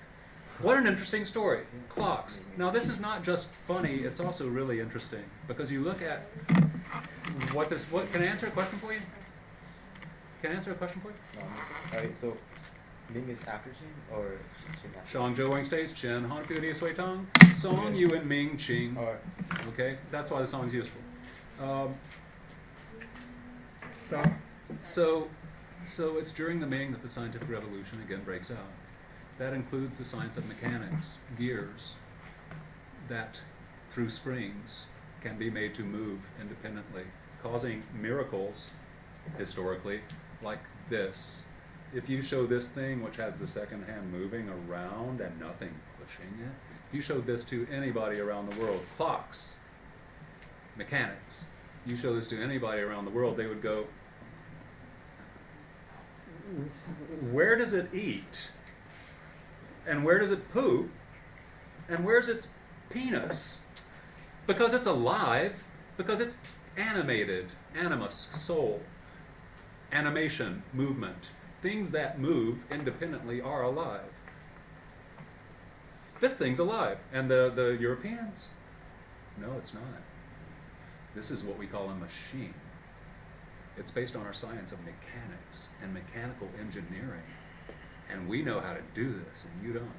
What an interesting story. Clocks. Now this is not just funny, it's also really interesting. Because you look at can I answer a question for you? Can I answer a question for you? Alright, so Ming is after Qing or Qing after? Shang Zhou Wing States, Chen, Han Pu Di Sui Tong, Song Yuan Ming Qing. Alright. Okay, that's why the song's useful. So it's during the Ming that the scientific revolution again breaks out. That includes the science of mechanics, gears, that through springs can be made to move independently, causing miracles historically like this. If you show this thing, which has the second hand moving around and nothing pushing it, if you showed this to anybody around the world, clocks, mechanics, you show this to anybody around the world, they would go, where does it eat? And where does it poop? And where's its penis? Because it's alive, because it's animated, animus, soul, animation, movement. Things that move independently are alive. This thing's alive. And the Europeans? No, it's not. This is what we call a machine. It's based on our science of mechanics and mechanical engineering. And we know how to do this, and you don't.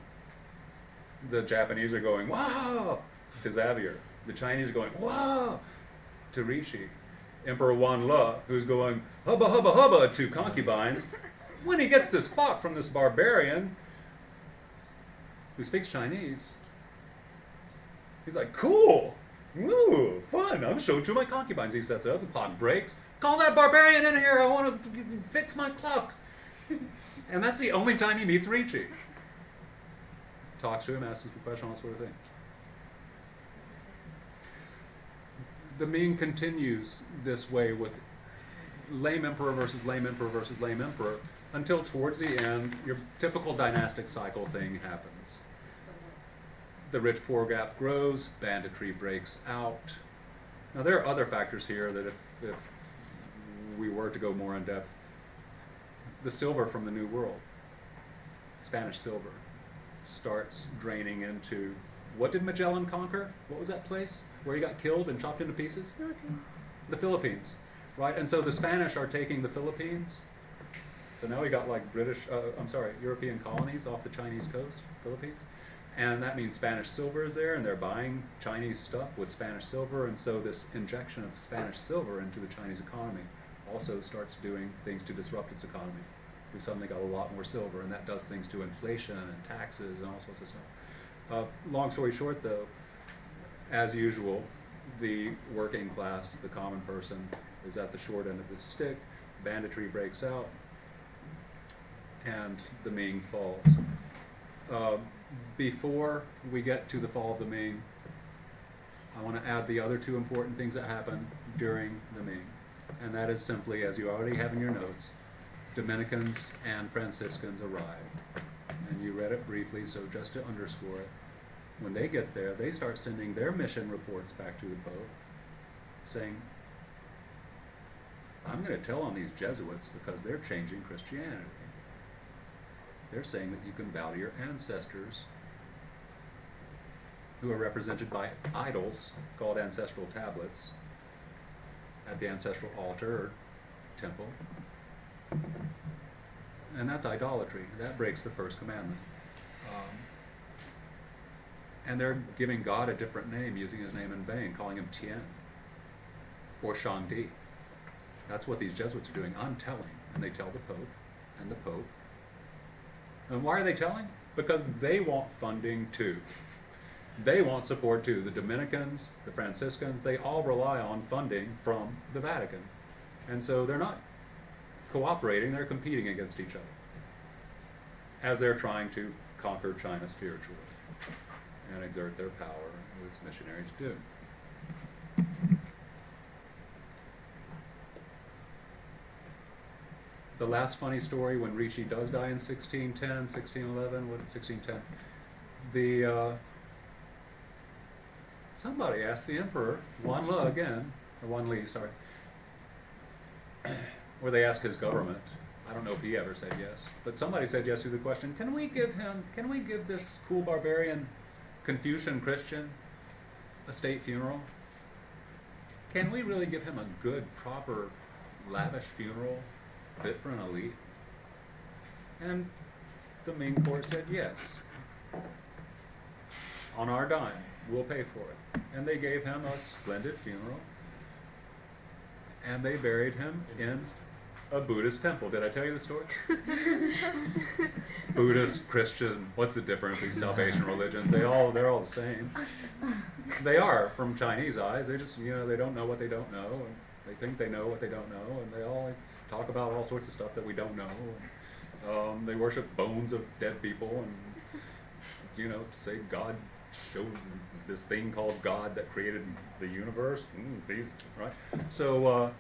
The Japanese are going, wow, to Xavier. The Chinese are going, wow, to Ricci. Emperor Wan Le, who's going, hubba, hubba, hubba, to concubines. When he gets this clock from this barbarian who speaks Chinese, he's like, cool, ooh, fun, I'm showing to my concubines. He sets it up, the clock breaks. Call that barbarian in here, I want to fix my clock. And that's the only time he meets Ricci. Talks to him, asks him a question, all that sort of thing. The Ming continues this way with lame emperor versus lame emperor versus lame emperor until towards the end, your typical dynastic cycle thing happens. The rich-poor gap grows, banditry breaks out. Now there are other factors here that if we were to go more in depth, the silver from the New World, Spanish silver, starts draining into, what did Magellan conquer? What was that place where he got killed and chopped into pieces? Philippines. The Philippines, right? And so the Spanish are taking the Philippines. So now we got like European colonies off the Chinese coast, Philippines. And that means Spanish silver is there, and they're buying Chinese stuff with Spanish silver, and so this injection of Spanish silver into the Chinese economy also starts doing things to disrupt its economy. We've suddenly got a lot more silver, and that does things to inflation and taxes and all sorts of stuff. Long story short, though, as usual, the working class, the common person, is at the short end of the stick. Banditry breaks out, and the Ming falls. Before we get to the fall of the Ming, I want to add the other two important things that happened during the Ming. And that is simply, as you already have in your notes, Dominicans and Franciscans arrived. And you read it briefly, so just to underscore it, when they get there, they start sending their mission reports back to the Pope, saying, I'm going to tell on these Jesuits because they're changing Christianity. They're saying that you can bow to your ancestors, who are represented by idols called ancestral tablets at the ancestral altar or temple. And that's idolatry. That breaks the first commandment. And they're giving God a different name, using his name in vain, calling him Tien or Shangdi. That's what these Jesuits are doing. I'm telling. And they tell the Pope and the Pope. And why are they telling? Because they want funding too. They want support too. The Dominicans, the Franciscans, they all rely on funding from the Vatican. And so they're not cooperating, they're competing against each other as they're trying to conquer China spiritually and exert their power as missionaries do. The last funny story, when Ricci does die in 1610, 1611, what, 1610, somebody asked the emperor, Wan Le again, or Wan Li, sorry, or they asked his government, I don't know if he ever said yes, but somebody said yes to the question, can we give this cool barbarian Confucian Christian a state funeral? Can we really give him a good, proper, lavish funeral fit for an elite? And the Ming court said yes. On our dime, we'll pay for it. And they gave him a splendid funeral. And they buried him in a Buddhist temple. Did I tell you the story? Buddhist, Christian, what's the difference? These Salvation religions, they're all the same. They are from Chinese eyes. They just, they don't know what they don't know, and they think they know what they don't know, and they all talk about all sorts of stuff that we don't know. They worship bones of dead people, and say God showed this thing called God that created the universe. Right? So.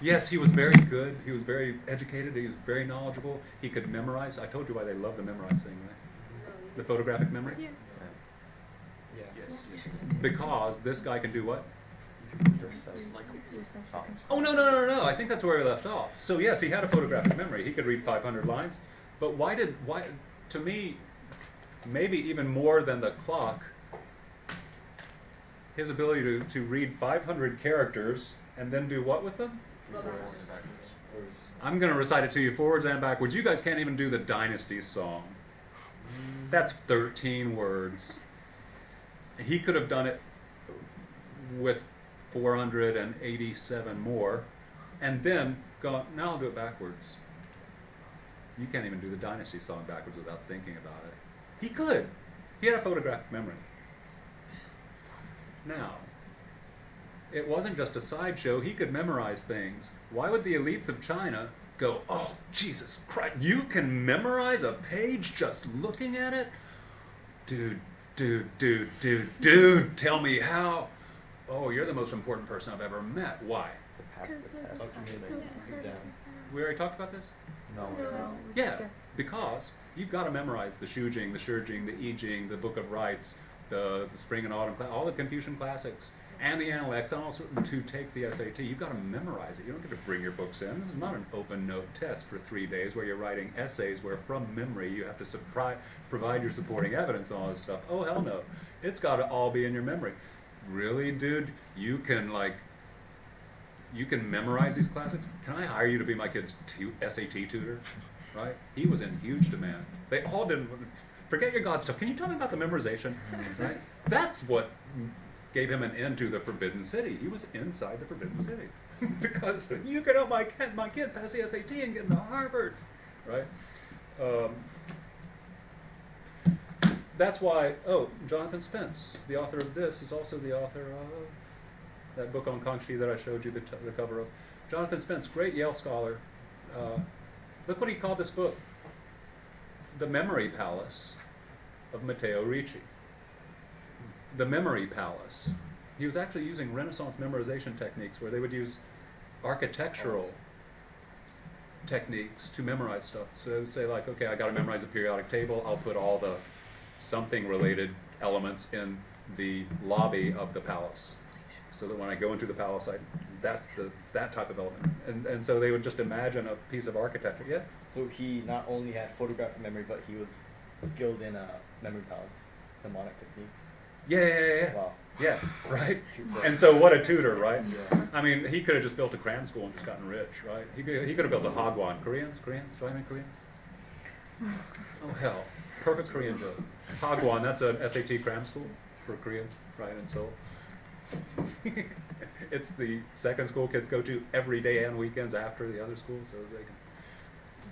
Yes, he was very good. He was very educated. He was very knowledgeable. He could memorize. I told you why they love the memorize thing, right? The photographic memory? Yeah. Yes. Because this guy can do what? Songs. Oh, no. I think that's where he left off. So yes, he had a photographic memory. He could read 500 lines. But why, to me, maybe even more than the clock, his ability to read 500 characters and then do what with them? I'm going to recite it to you forwards and backwards. You guys can't even do the Dynasty song. That's 13 words. He could have done it with 487 more, and then gone, now I'll do it backwards. You can't even do the Dynasty song backwards without thinking about it. He could. He had a photographic memory. Now, it wasn't just a sideshow. He could memorize things. Why would the elites of China go, oh, Jesus Christ, you can memorize a page just looking at it? Dude, tell me how. Oh, you're the most important person I've ever met. Why? To pass the test. We already talked about this? No. Yeah, because you've got to memorize the Shu Jing, the Shi Jing, the I Ching, the Book of Rites, the Spring and Autumn, all the Confucian classics, and the Analects, and also to take the SAT. You've got to memorize it. You don't get to bring your books in. This is not an open note test for 3 days where you're writing essays where from memory you have to provide your supporting evidence and all this stuff. Oh, hell no. It's got to all be in your memory. Really, dude? You can memorize these classics? Can I hire you to be my kid's SAT tutor? Right? He was in huge demand. They all didn't. Forget your God stuff. Can you tell me about the memorization? Right? That's what gave him an end to the Forbidden City. He was inside the Forbidden City. Because you can help my kid pass the SAT and get into Harvard. Right? That's why, Jonathan Spence, the author of this, is also the author of that book on Kangxi that I showed you the cover of. Jonathan Spence, great Yale scholar. Look what he called this book. The Memory Palace of Matteo Ricci. The Memory Palace. He was actually using Renaissance memorization techniques where they would use architectural techniques to memorize stuff. So say like, okay, I got to memorize a periodic table. I'll put all the something related elements in the lobby of the palace, so that when I go into the palace, I that's that type of element. And so they would just imagine a piece of architecture. Yes? So he not only had photographic memory, but he was skilled in memory palace, mnemonic techniques. Yeah. Wow. Yeah, right? Super. And so what a tutor, right? Yeah. I mean, he could have just built a cram school and just gotten rich, right? He could have built a Hagwon. Koreans? Do I have any Koreans? Oh, hell. Perfect Korean joke. Hagwon, that's an SAT cram school for Koreans, right, in Seoul. It's the second school kids go to every day and weekends after the other school, so they can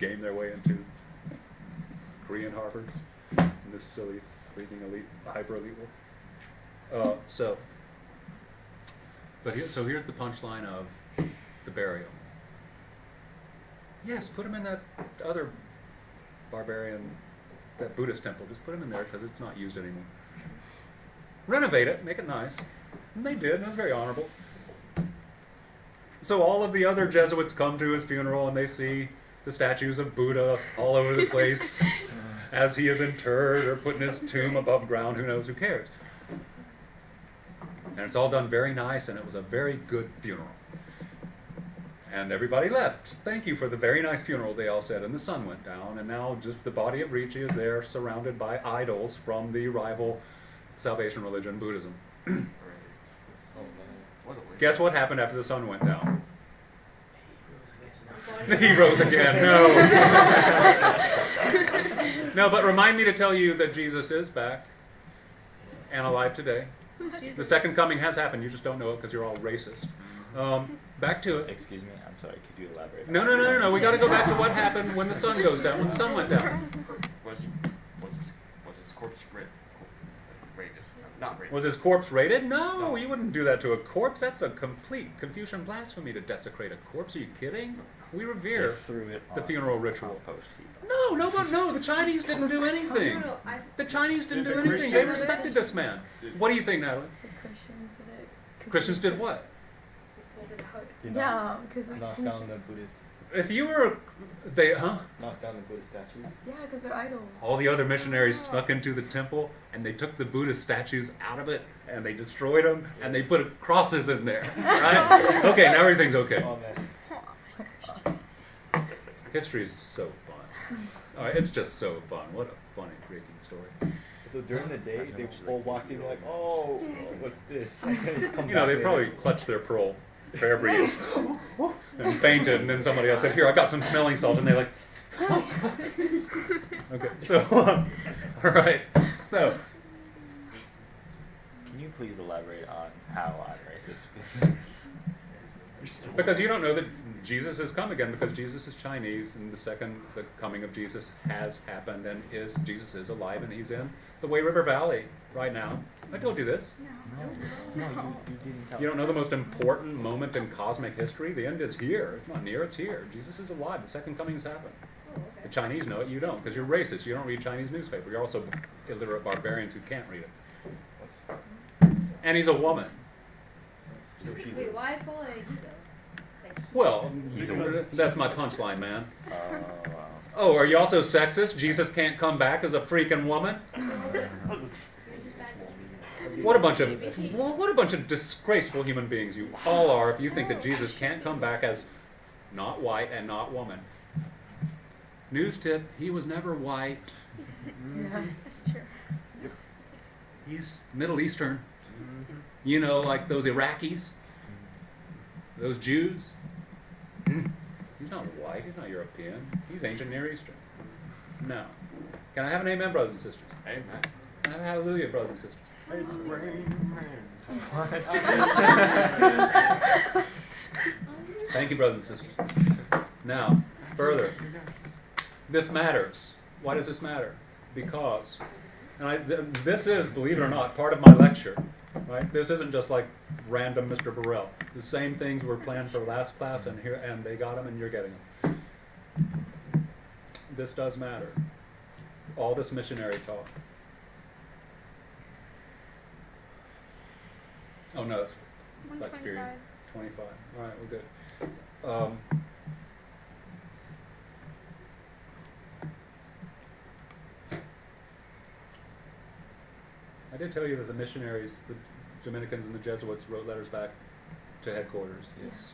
game their way into Korean Harvards in this silly, freaking elite, hyper-elite world. So here's the punchline of the burial. Yes, put him in that other barbarian, that Buddhist temple. Just put him in there because it's not used anymore. Renovate it, make it nice. And they did, and it was very honorable. So all of the other Jesuits come to his funeral and they see the statues of Buddha all over the place as he is interred or put in his tomb above ground. Who knows? Who cares? And it's all done very nice, and it was a very good funeral. And everybody left. Thank you for the very nice funeral, they all said. And the sun went down, and now just the body of Ricci is there, surrounded by idols from the rival Salvation religion, Buddhism. Guess what happened after the sun went down? He rose again. No. No, but remind me to tell you that Jesus is back and alive today. The second coming has happened. You just don't know it because you're all racist. Back to it. Excuse me, I'm sorry, could you elaborate? No. We got to go back to what happened when the sun goes down, when the sun went down. Was his corpse rated? Not rated. Was his corpse rated? No, you wouldn't do that to a corpse. That's a complete Confucian blasphemy to desecrate a corpse. Are you kidding? We revere the funeral ritual. No, the Chinese didn't do anything. The Chinese didn't do anything. They respected this man. What do you think, Natalie? The Christians did it. Christians did what? Yeah, because it's knock down the Buddhist. If you were, Knock down the Buddhist statues. Yeah, because they're idols. all the other missionaries snuck into the temple and they took the Buddhist statues out of it and they destroyed them and they put crosses in there. Right? Okay, now everything's okay. Oh man. History is so fun. All right, it's just so fun. What a funny freaking story. So during the day, they all walked in like, oh, what's this? And they just come You know, back they later. probably clutched their pearl fair breeds and fainted, and then somebody else said, "Here, I got some smelling salt," and they're like, okay. So, all right. So, Can you please elaborate on how I'm racist? because you don't know that Jesus has come again, because Jesus is Chinese, and the coming of Jesus has happened, and Jesus is alive, and he's in the Wei River Valley right now. I told you this. No, you didn't tell You us. don't know the most important moment in cosmic history? The end is here. It's not near, it's here. Jesus is alive. The second coming has happened. The Chinese know it, you don't, because you're racist. You don't read Chinese newspaper. You're also illiterate barbarians who can't read it. And he's a woman. So she's Wait, why call it he though? Like, Well, He's a that's my punchline, man. Wow. Oh, are you also sexist? Jesus can't come back as a freaking woman? What a bunch of disgraceful human beings you all are if you think that Jesus can't come back as not white and not woman. News tip, he was never white. Yeah. That's true. He's Middle Eastern. You know, like those Iraqis, those Jews. He's not white, he's not European. He's ancient Near Eastern. No. Can I have an amen, brothers and sisters? Amen. Can I have a hallelujah, brothers and sisters? It's raining. Thank you, brothers and sisters. Now, further. This matters. Why does this matter? Because, and this is, believe it or not, part of my lecture. Right? This isn't just like random Mr. Burrell. The same things were planned for last class, and they got them, and you're getting them. This does matter. All this missionary talk. Oh no, it's flex period. 25. All right, we're good. I did tell you that the missionaries, the Dominicans and the Jesuits, wrote letters back to headquarters. Yes.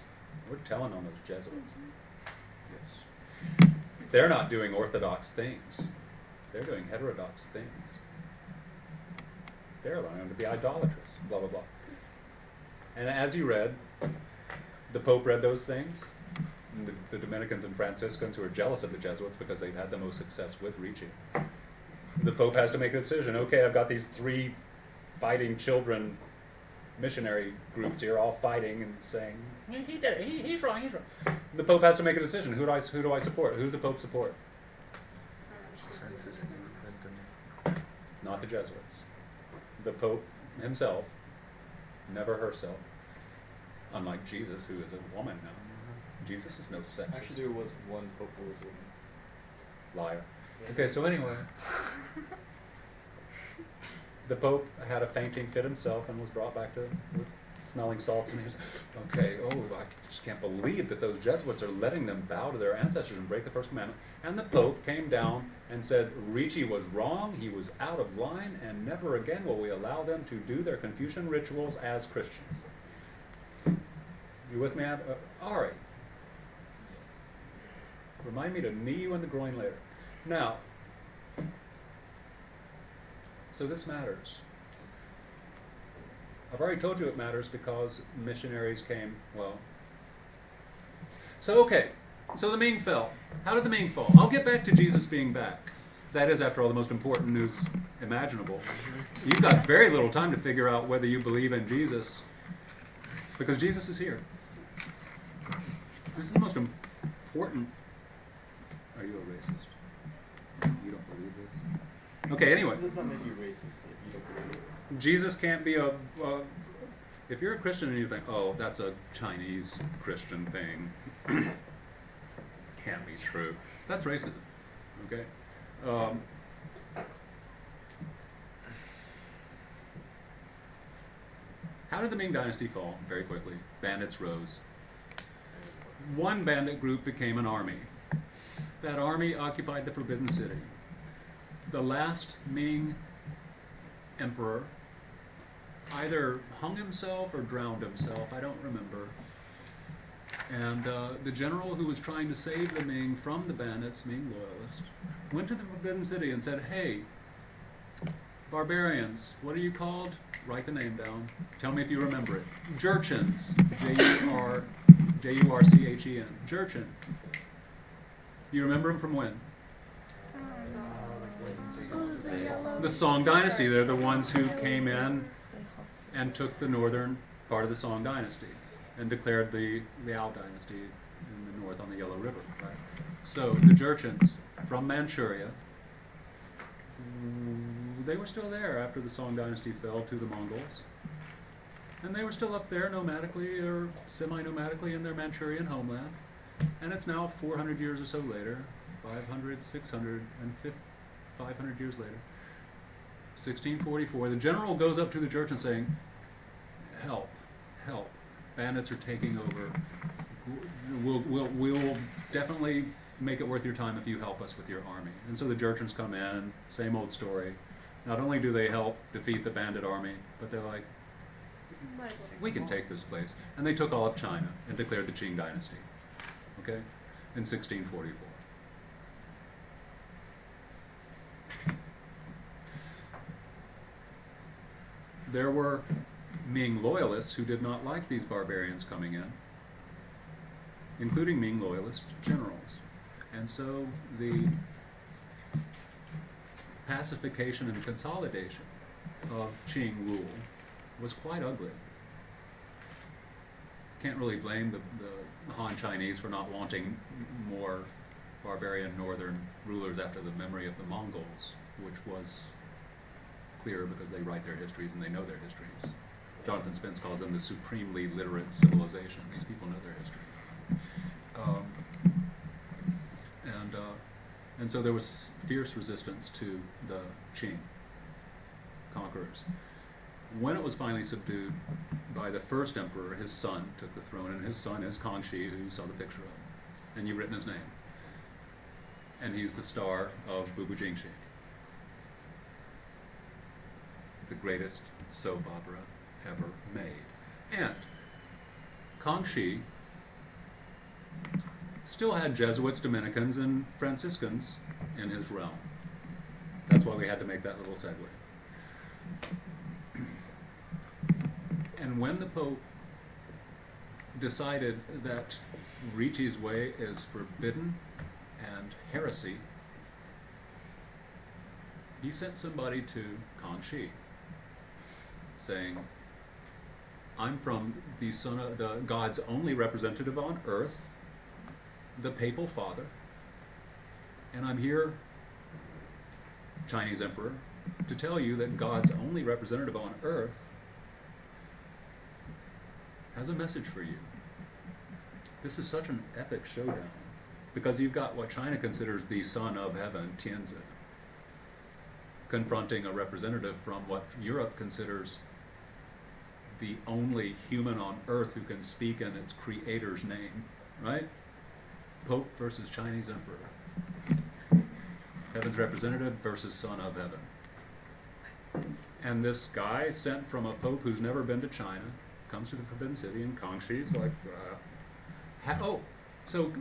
We're telling on those Jesuits. Yes. They're not doing orthodox things. They're doing heterodox things. They're allowing them to be idolatrous, blah, blah, blah. And as you read, the Pope read those things. And the Dominicans and Franciscans who are jealous of the Jesuits because they've had the most success with Ricci. The Pope has to make a decision. Okay, I've got these 3 fighting children missionary groups here all fighting and saying, he did it, he's wrong, he's wrong. The Pope has to make a decision. Who do I support? Who's the Pope support? Not the Jesuits. The Pope himself, never herself, unlike Jesus, who is a woman now. Jesus is no sexist. Actually, there was one Pope who was a woman. Liar. Okay, so anyway, the Pope had a fainting fit himself and was brought back to with smelling salts, and he was, okay, I just can't believe that those Jesuits are letting them bow to their ancestors and break the first commandment. And the Pope came down and said, Ricci was wrong, he was out of line, and never again will we allow them to do their Confucian rituals as Christians. You with me? All right. Remind me to knee you in the groin later. Now, so this matters. I've already told you it matters because missionaries came, well. So, okay, so the Ming fell. How did the Ming fall? I'll get back to Jesus being back. That is, after all, the most important news imaginable. You've got very little time to figure out whether you believe in Jesus, because Jesus is here. This is the most important. Are you a racist? You don't believe this? Okay, anyway. This does not make you racist if you don't believe it. Jesus can't be a... if you're a Christian and you think, oh, that's a Chinese Christian thing, can't be true. That's racism, okay? How did the Ming Dynasty fall? Very quickly. Bandits rose. One bandit group became an army. That army occupied the Forbidden City. The last Ming emperor either hung himself or drowned himself, I don't remember. And the general who was trying to save the Ming from the bandits, Ming loyalists, went to the Forbidden City and said, hey, barbarians, what are you called? Write the name down. Tell me if you remember it. Jurchens, Jurchen. Jurchen. You remember him from when? The Song Dynasty. They're the ones who came in and took the northern part of the Song Dynasty and declared the Liao Dynasty in the north on the Yellow River. Right? So the Jurchens from Manchuria, they were still there after the Song Dynasty fell to the Mongols. And they were still up there nomadically or semi-nomadically in their Manchurian homeland. And it's now 400 years or so later, 500, 600, and 500 years later, 1644, the general goes up to the Jurchen saying, help, help, bandits are taking over. We'll definitely make it worth your time if you help us with your army. And so the Jurchens come in, same old story. Not only do they help defeat the bandit army, but they're like, we can take this place. And they took all of China and declared the Qing Dynasty, okay, in 1644. There were Ming loyalists who did not like these barbarians coming in, including Ming loyalist generals. And so the pacification and consolidation of Qing rule was quite ugly. Can't really blame the Han Chinese for not wanting more barbarian northern rulers after the memory of the Mongols, which was clear because they write their histories and they know their histories. Jonathan Spence calls them the supremely literate civilization. These people know their history. And so there was fierce resistance to the Qing conquerors. When it was finally subdued by the first emperor, his son took the throne, and his son is Kangxi, who you saw the picture of. And you've written his name. And he's the star of Bubu Jingxi, the greatest soap opera ever made. And Kangxi still had Jesuits, Dominicans, and Franciscans in his realm. That's why we had to make that little segue. And when the Pope decided that Ricci's way is forbidden and heresy, he sent somebody to Kangxi saying, I'm from the son of the God's only representative on earth, the Papal Father, and I'm here, Chinese Emperor, to tell you that God's only representative on earth has a message for you. This is such an epic showdown because you've got what China considers the son of heaven, Tianzi, confronting a representative from what Europe considers the only human on earth who can speak in its creator's name, right? Pope versus Chinese Emperor. Heaven's representative versus son of heaven. And this guy sent from a pope who's never been to China comes to the Forbidden City, and Kangxi's like, so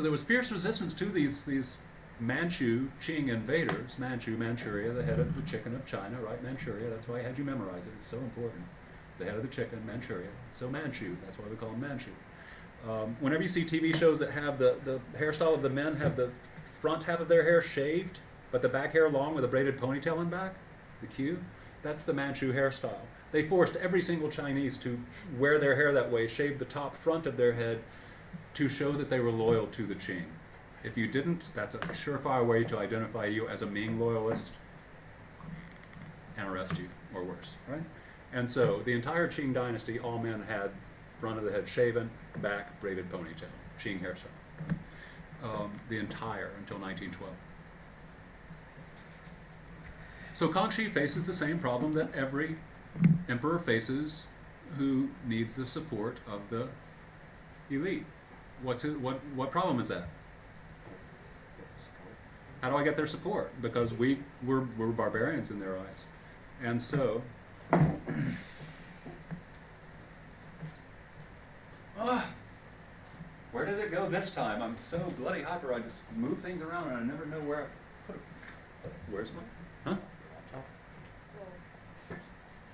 there was fierce resistance to these Manchu Qing invaders. Manchuria, the head of the chicken of China, right? Manchuria, that's why I had you memorize it. It's so important. The head of the chicken, Manchuria. So Manchu, that's why we call them Manchu. Whenever you see TV shows that have the hairstyle of the men have the front half of their hair shaved, but the back hair long with a braided ponytail in back, the queue, that's the Manchu hairstyle. They forced every single Chinese to wear their hair that way, shave the top front of their head to show that they were loyal to the Qing. If you didn't, that's a surefire way to identify you as a Ming loyalist and arrest you, or worse, right? And so the entire Qing dynasty, all men had front of the head shaven, back braided ponytail, Qing hairstyle. The entire until 1912. So Kangxi faces the same problem that every emperor faces who needs the support of the elite. What problem is that? How do I get their support? Because we're barbarians in their eyes. And so where did it go this time? I'm so bloody hyper, I just move things around and I never know where I put it. Where's my,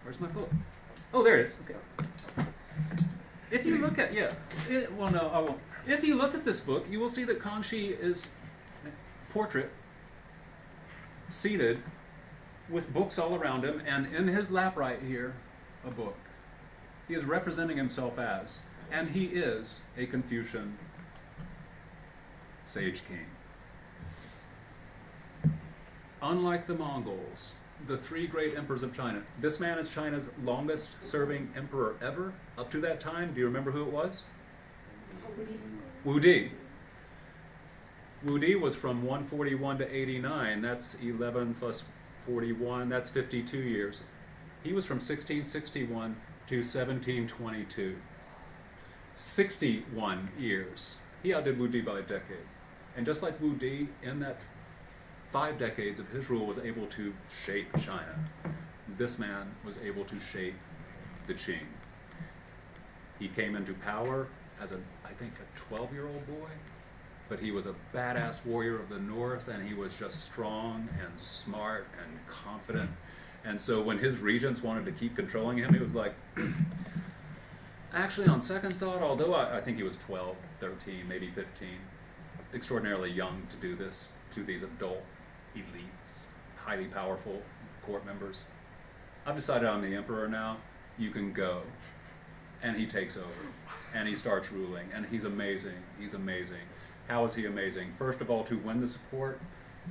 Where's my book? Oh, there it is. Okay. If you look at, well, no, I won't. If you look at this book, you will see that Kangxi is portrait, seated, with books all around him, and in his lap right here, a book. He is representing himself as, and he is a Confucian sage king. Unlike the Mongols, the three great emperors of China, this man is China's longest serving emperor ever. Up to that time, do you remember who it was? Wu Di. Wu Di was from 141 to 89. That's 11 plus 41. That's 52 years. He was from 1661 to 1722. 61 years. He outdid Wu Di by a decade. And just like Wu Di, in that 5 decades of his rule, was able to shape China, this man was able to shape the Qing. He came into power as I think a 12-year-old boy, but he was a badass warrior of the North, and he was just strong and smart and confident. And so when his regents wanted to keep controlling him, he was like, actually on second thought, although I think he was 12, 13, maybe 15, extraordinarily young to do this to these adult elites, highly powerful court members. I've decided I'm the emperor now, you can go. And he takes over, and he starts ruling, and he's amazing, he's amazing. How is he amazing? First of all, to win the support.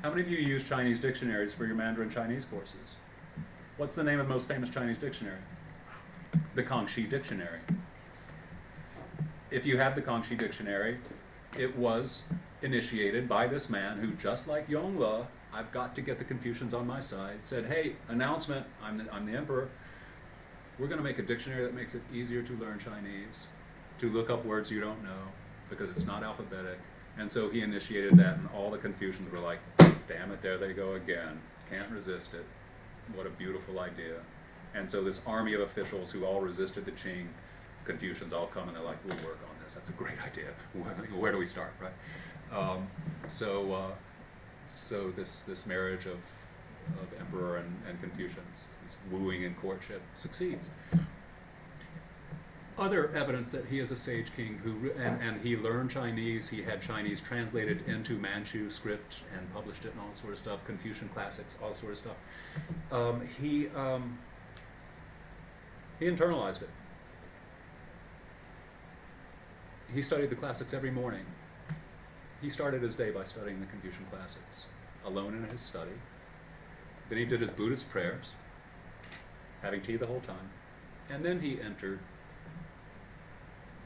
How many of you use Chinese dictionaries for your Mandarin Chinese courses? What's the name of the most famous Chinese dictionary? The Kangxi Dictionary. If you have the Kangxi Dictionary, it was initiated by this man who, just like Yongle, I've got to get the Confucians on my side, said, hey, announcement, I'm the emperor. We're going to make a dictionary that makes it easier to learn Chinese, to look up words you don't know, because it's not alphabetic. And so he initiated that, and all the Confucians were like, damn it, there they go again. Can't resist it. What a beautiful idea. And so this army of officials who all resisted the Qing Confucians all come and they're like, we'll work on this. That's a great idea. Where do we start, right? So this marriage of emperor and Confucians, this wooing and courtship, succeeds. Other evidence that he is a sage king and he learned Chinese. He had Chinese translated into Manchu script and published it and all that sort of stuff. Confucian classics, all that sort of stuff. He internalized it. He studied the classics every morning. He started his day by studying the Confucian classics, alone in his study. Then he did his Buddhist prayers, having tea the whole time. And then he entered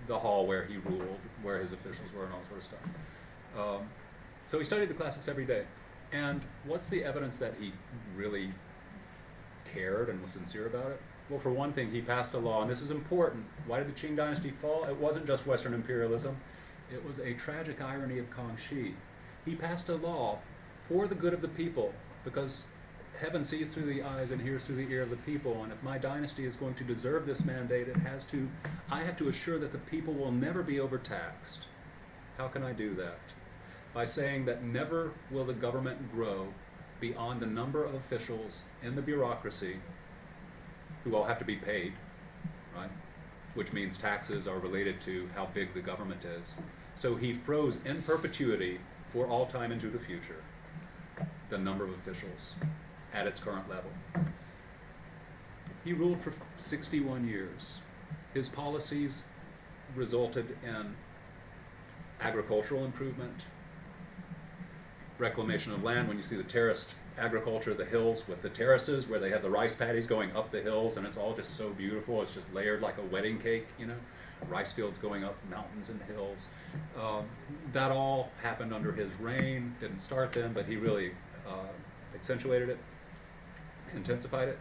the hall where he ruled, where his officials were and all sort of stuff. So he studied the classics every day. And what's the evidence that he really cared and was sincere about it? Well, for one thing, he passed a law, and this is important. Why did the Qing dynasty fall? It wasn't just Western imperialism. It was a tragic irony of Kangxi. He passed a law for the good of the people, because heaven sees through the eyes and hears through the ear of the people, and if my dynasty is going to deserve this mandate, I have to assure that the people will never be overtaxed. How can I do that? By saying that never will the government grow beyond the number of officials in the bureaucracy who all have to be paid, right? Which means taxes are related to how big the government is. So he froze in perpetuity for all time into the future the number of officials at its current level. He ruled for 61 years. His policies resulted in agricultural improvement, reclamation of land. When you see the terraced agriculture, the hills with the terraces where they have the rice paddies going up the hills, and it's all just so beautiful. It's just layered like a wedding cake, you know, rice fields going up mountains and hills. That all happened under his reign. Didn't start then, but he really accentuated it, intensified it,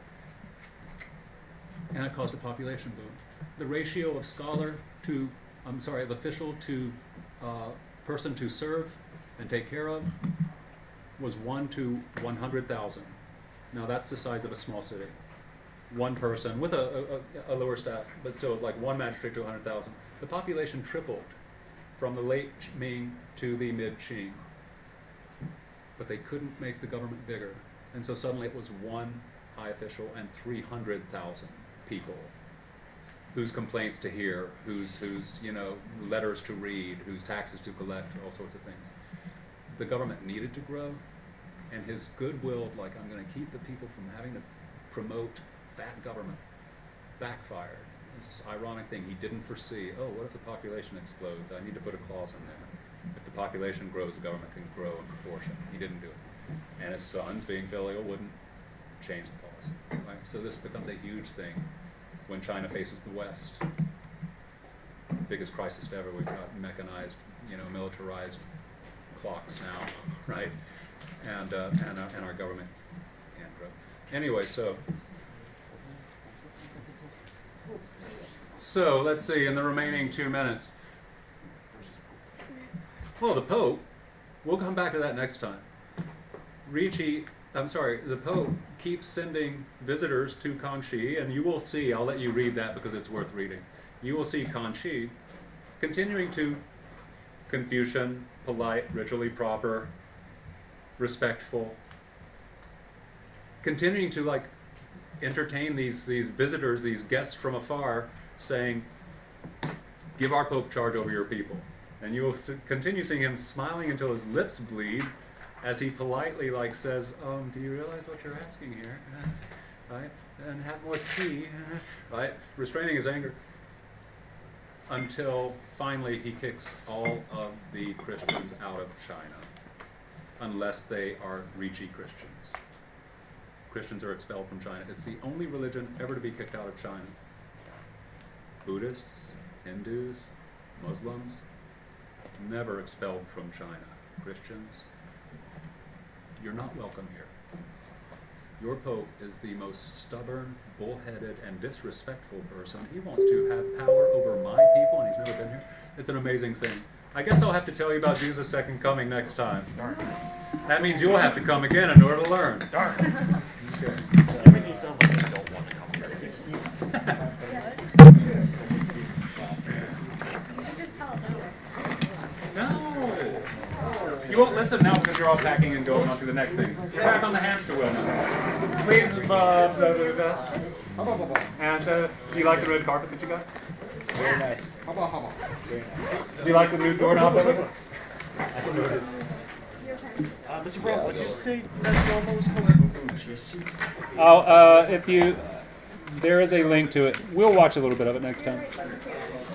and it caused a population boom. The ratio of of official to person to serve and take care of was 1 to 100,000. Now that's the size of a small city. One person with a lower staff, but so it's like one magistrate to 100,000. The population tripled from the late Ming to the mid-Qing. But they couldn't make the government bigger. And so suddenly it was one high official and 300,000 people whose complaints to hear, whose letters to read, whose taxes to collect, all sorts of things. The government needed to grow, and his goodwill, like, I'm going to keep the people from having to promote fat government, backfired. It's this ironic thing he didn't foresee. Oh, what if the population explodes? I need to put a clause in there. If the population grows, the government can grow in proportion. He didn't do it. And his sons, being filial, wouldn't change the policy. Right? So this becomes a huge thing when China faces the West. Biggest crisis ever. We've got mechanized, militarized clocks now, right? And our government can't grow. Anyway, so let's see, in the remaining 2 minutes. Well, the Pope, we'll come back to that next time. The Pope keeps sending visitors to Kangxi, and you will see, I'll let you read that because it's worth reading. You will see Kangxi continuing to Confucian, polite, ritually proper, respectful, continuing to entertain these visitors, these guests from afar, saying, give our Pope charge over your people. And you will continue seeing him smiling until his lips bleed as he politely says, do you realize what you're asking here? Right? And have more tea, right? Restraining his anger until finally he kicks all of the Christians out of China, unless they are Ricci Christians. Christians are expelled from China. It's the only religion ever to be kicked out of China. Buddhists, Hindus, Muslims, never expelled from China. Christians, you're not welcome here. Your Pope is the most stubborn, bullheaded, and disrespectful person. He wants to have power over my people, and he's never been here. It's an amazing thing. I guess I'll have to tell you about Jesus' second coming next time. Darn. That means you'll have to come again in order to learn. Darn. Okay. You make me sound like I don't want to come here. You won't listen now because you're all packing and going on to the next thing. Get back on the hamster wheel now. Please, blah, blah, blah, blah. And do you like the red carpet that you got? Very nice. Very nice. Do you like the new doorknob of it? I noticed. Mr. Brown, would you say that normal was called? If you, there is a link to it. We'll watch a little bit of it next time.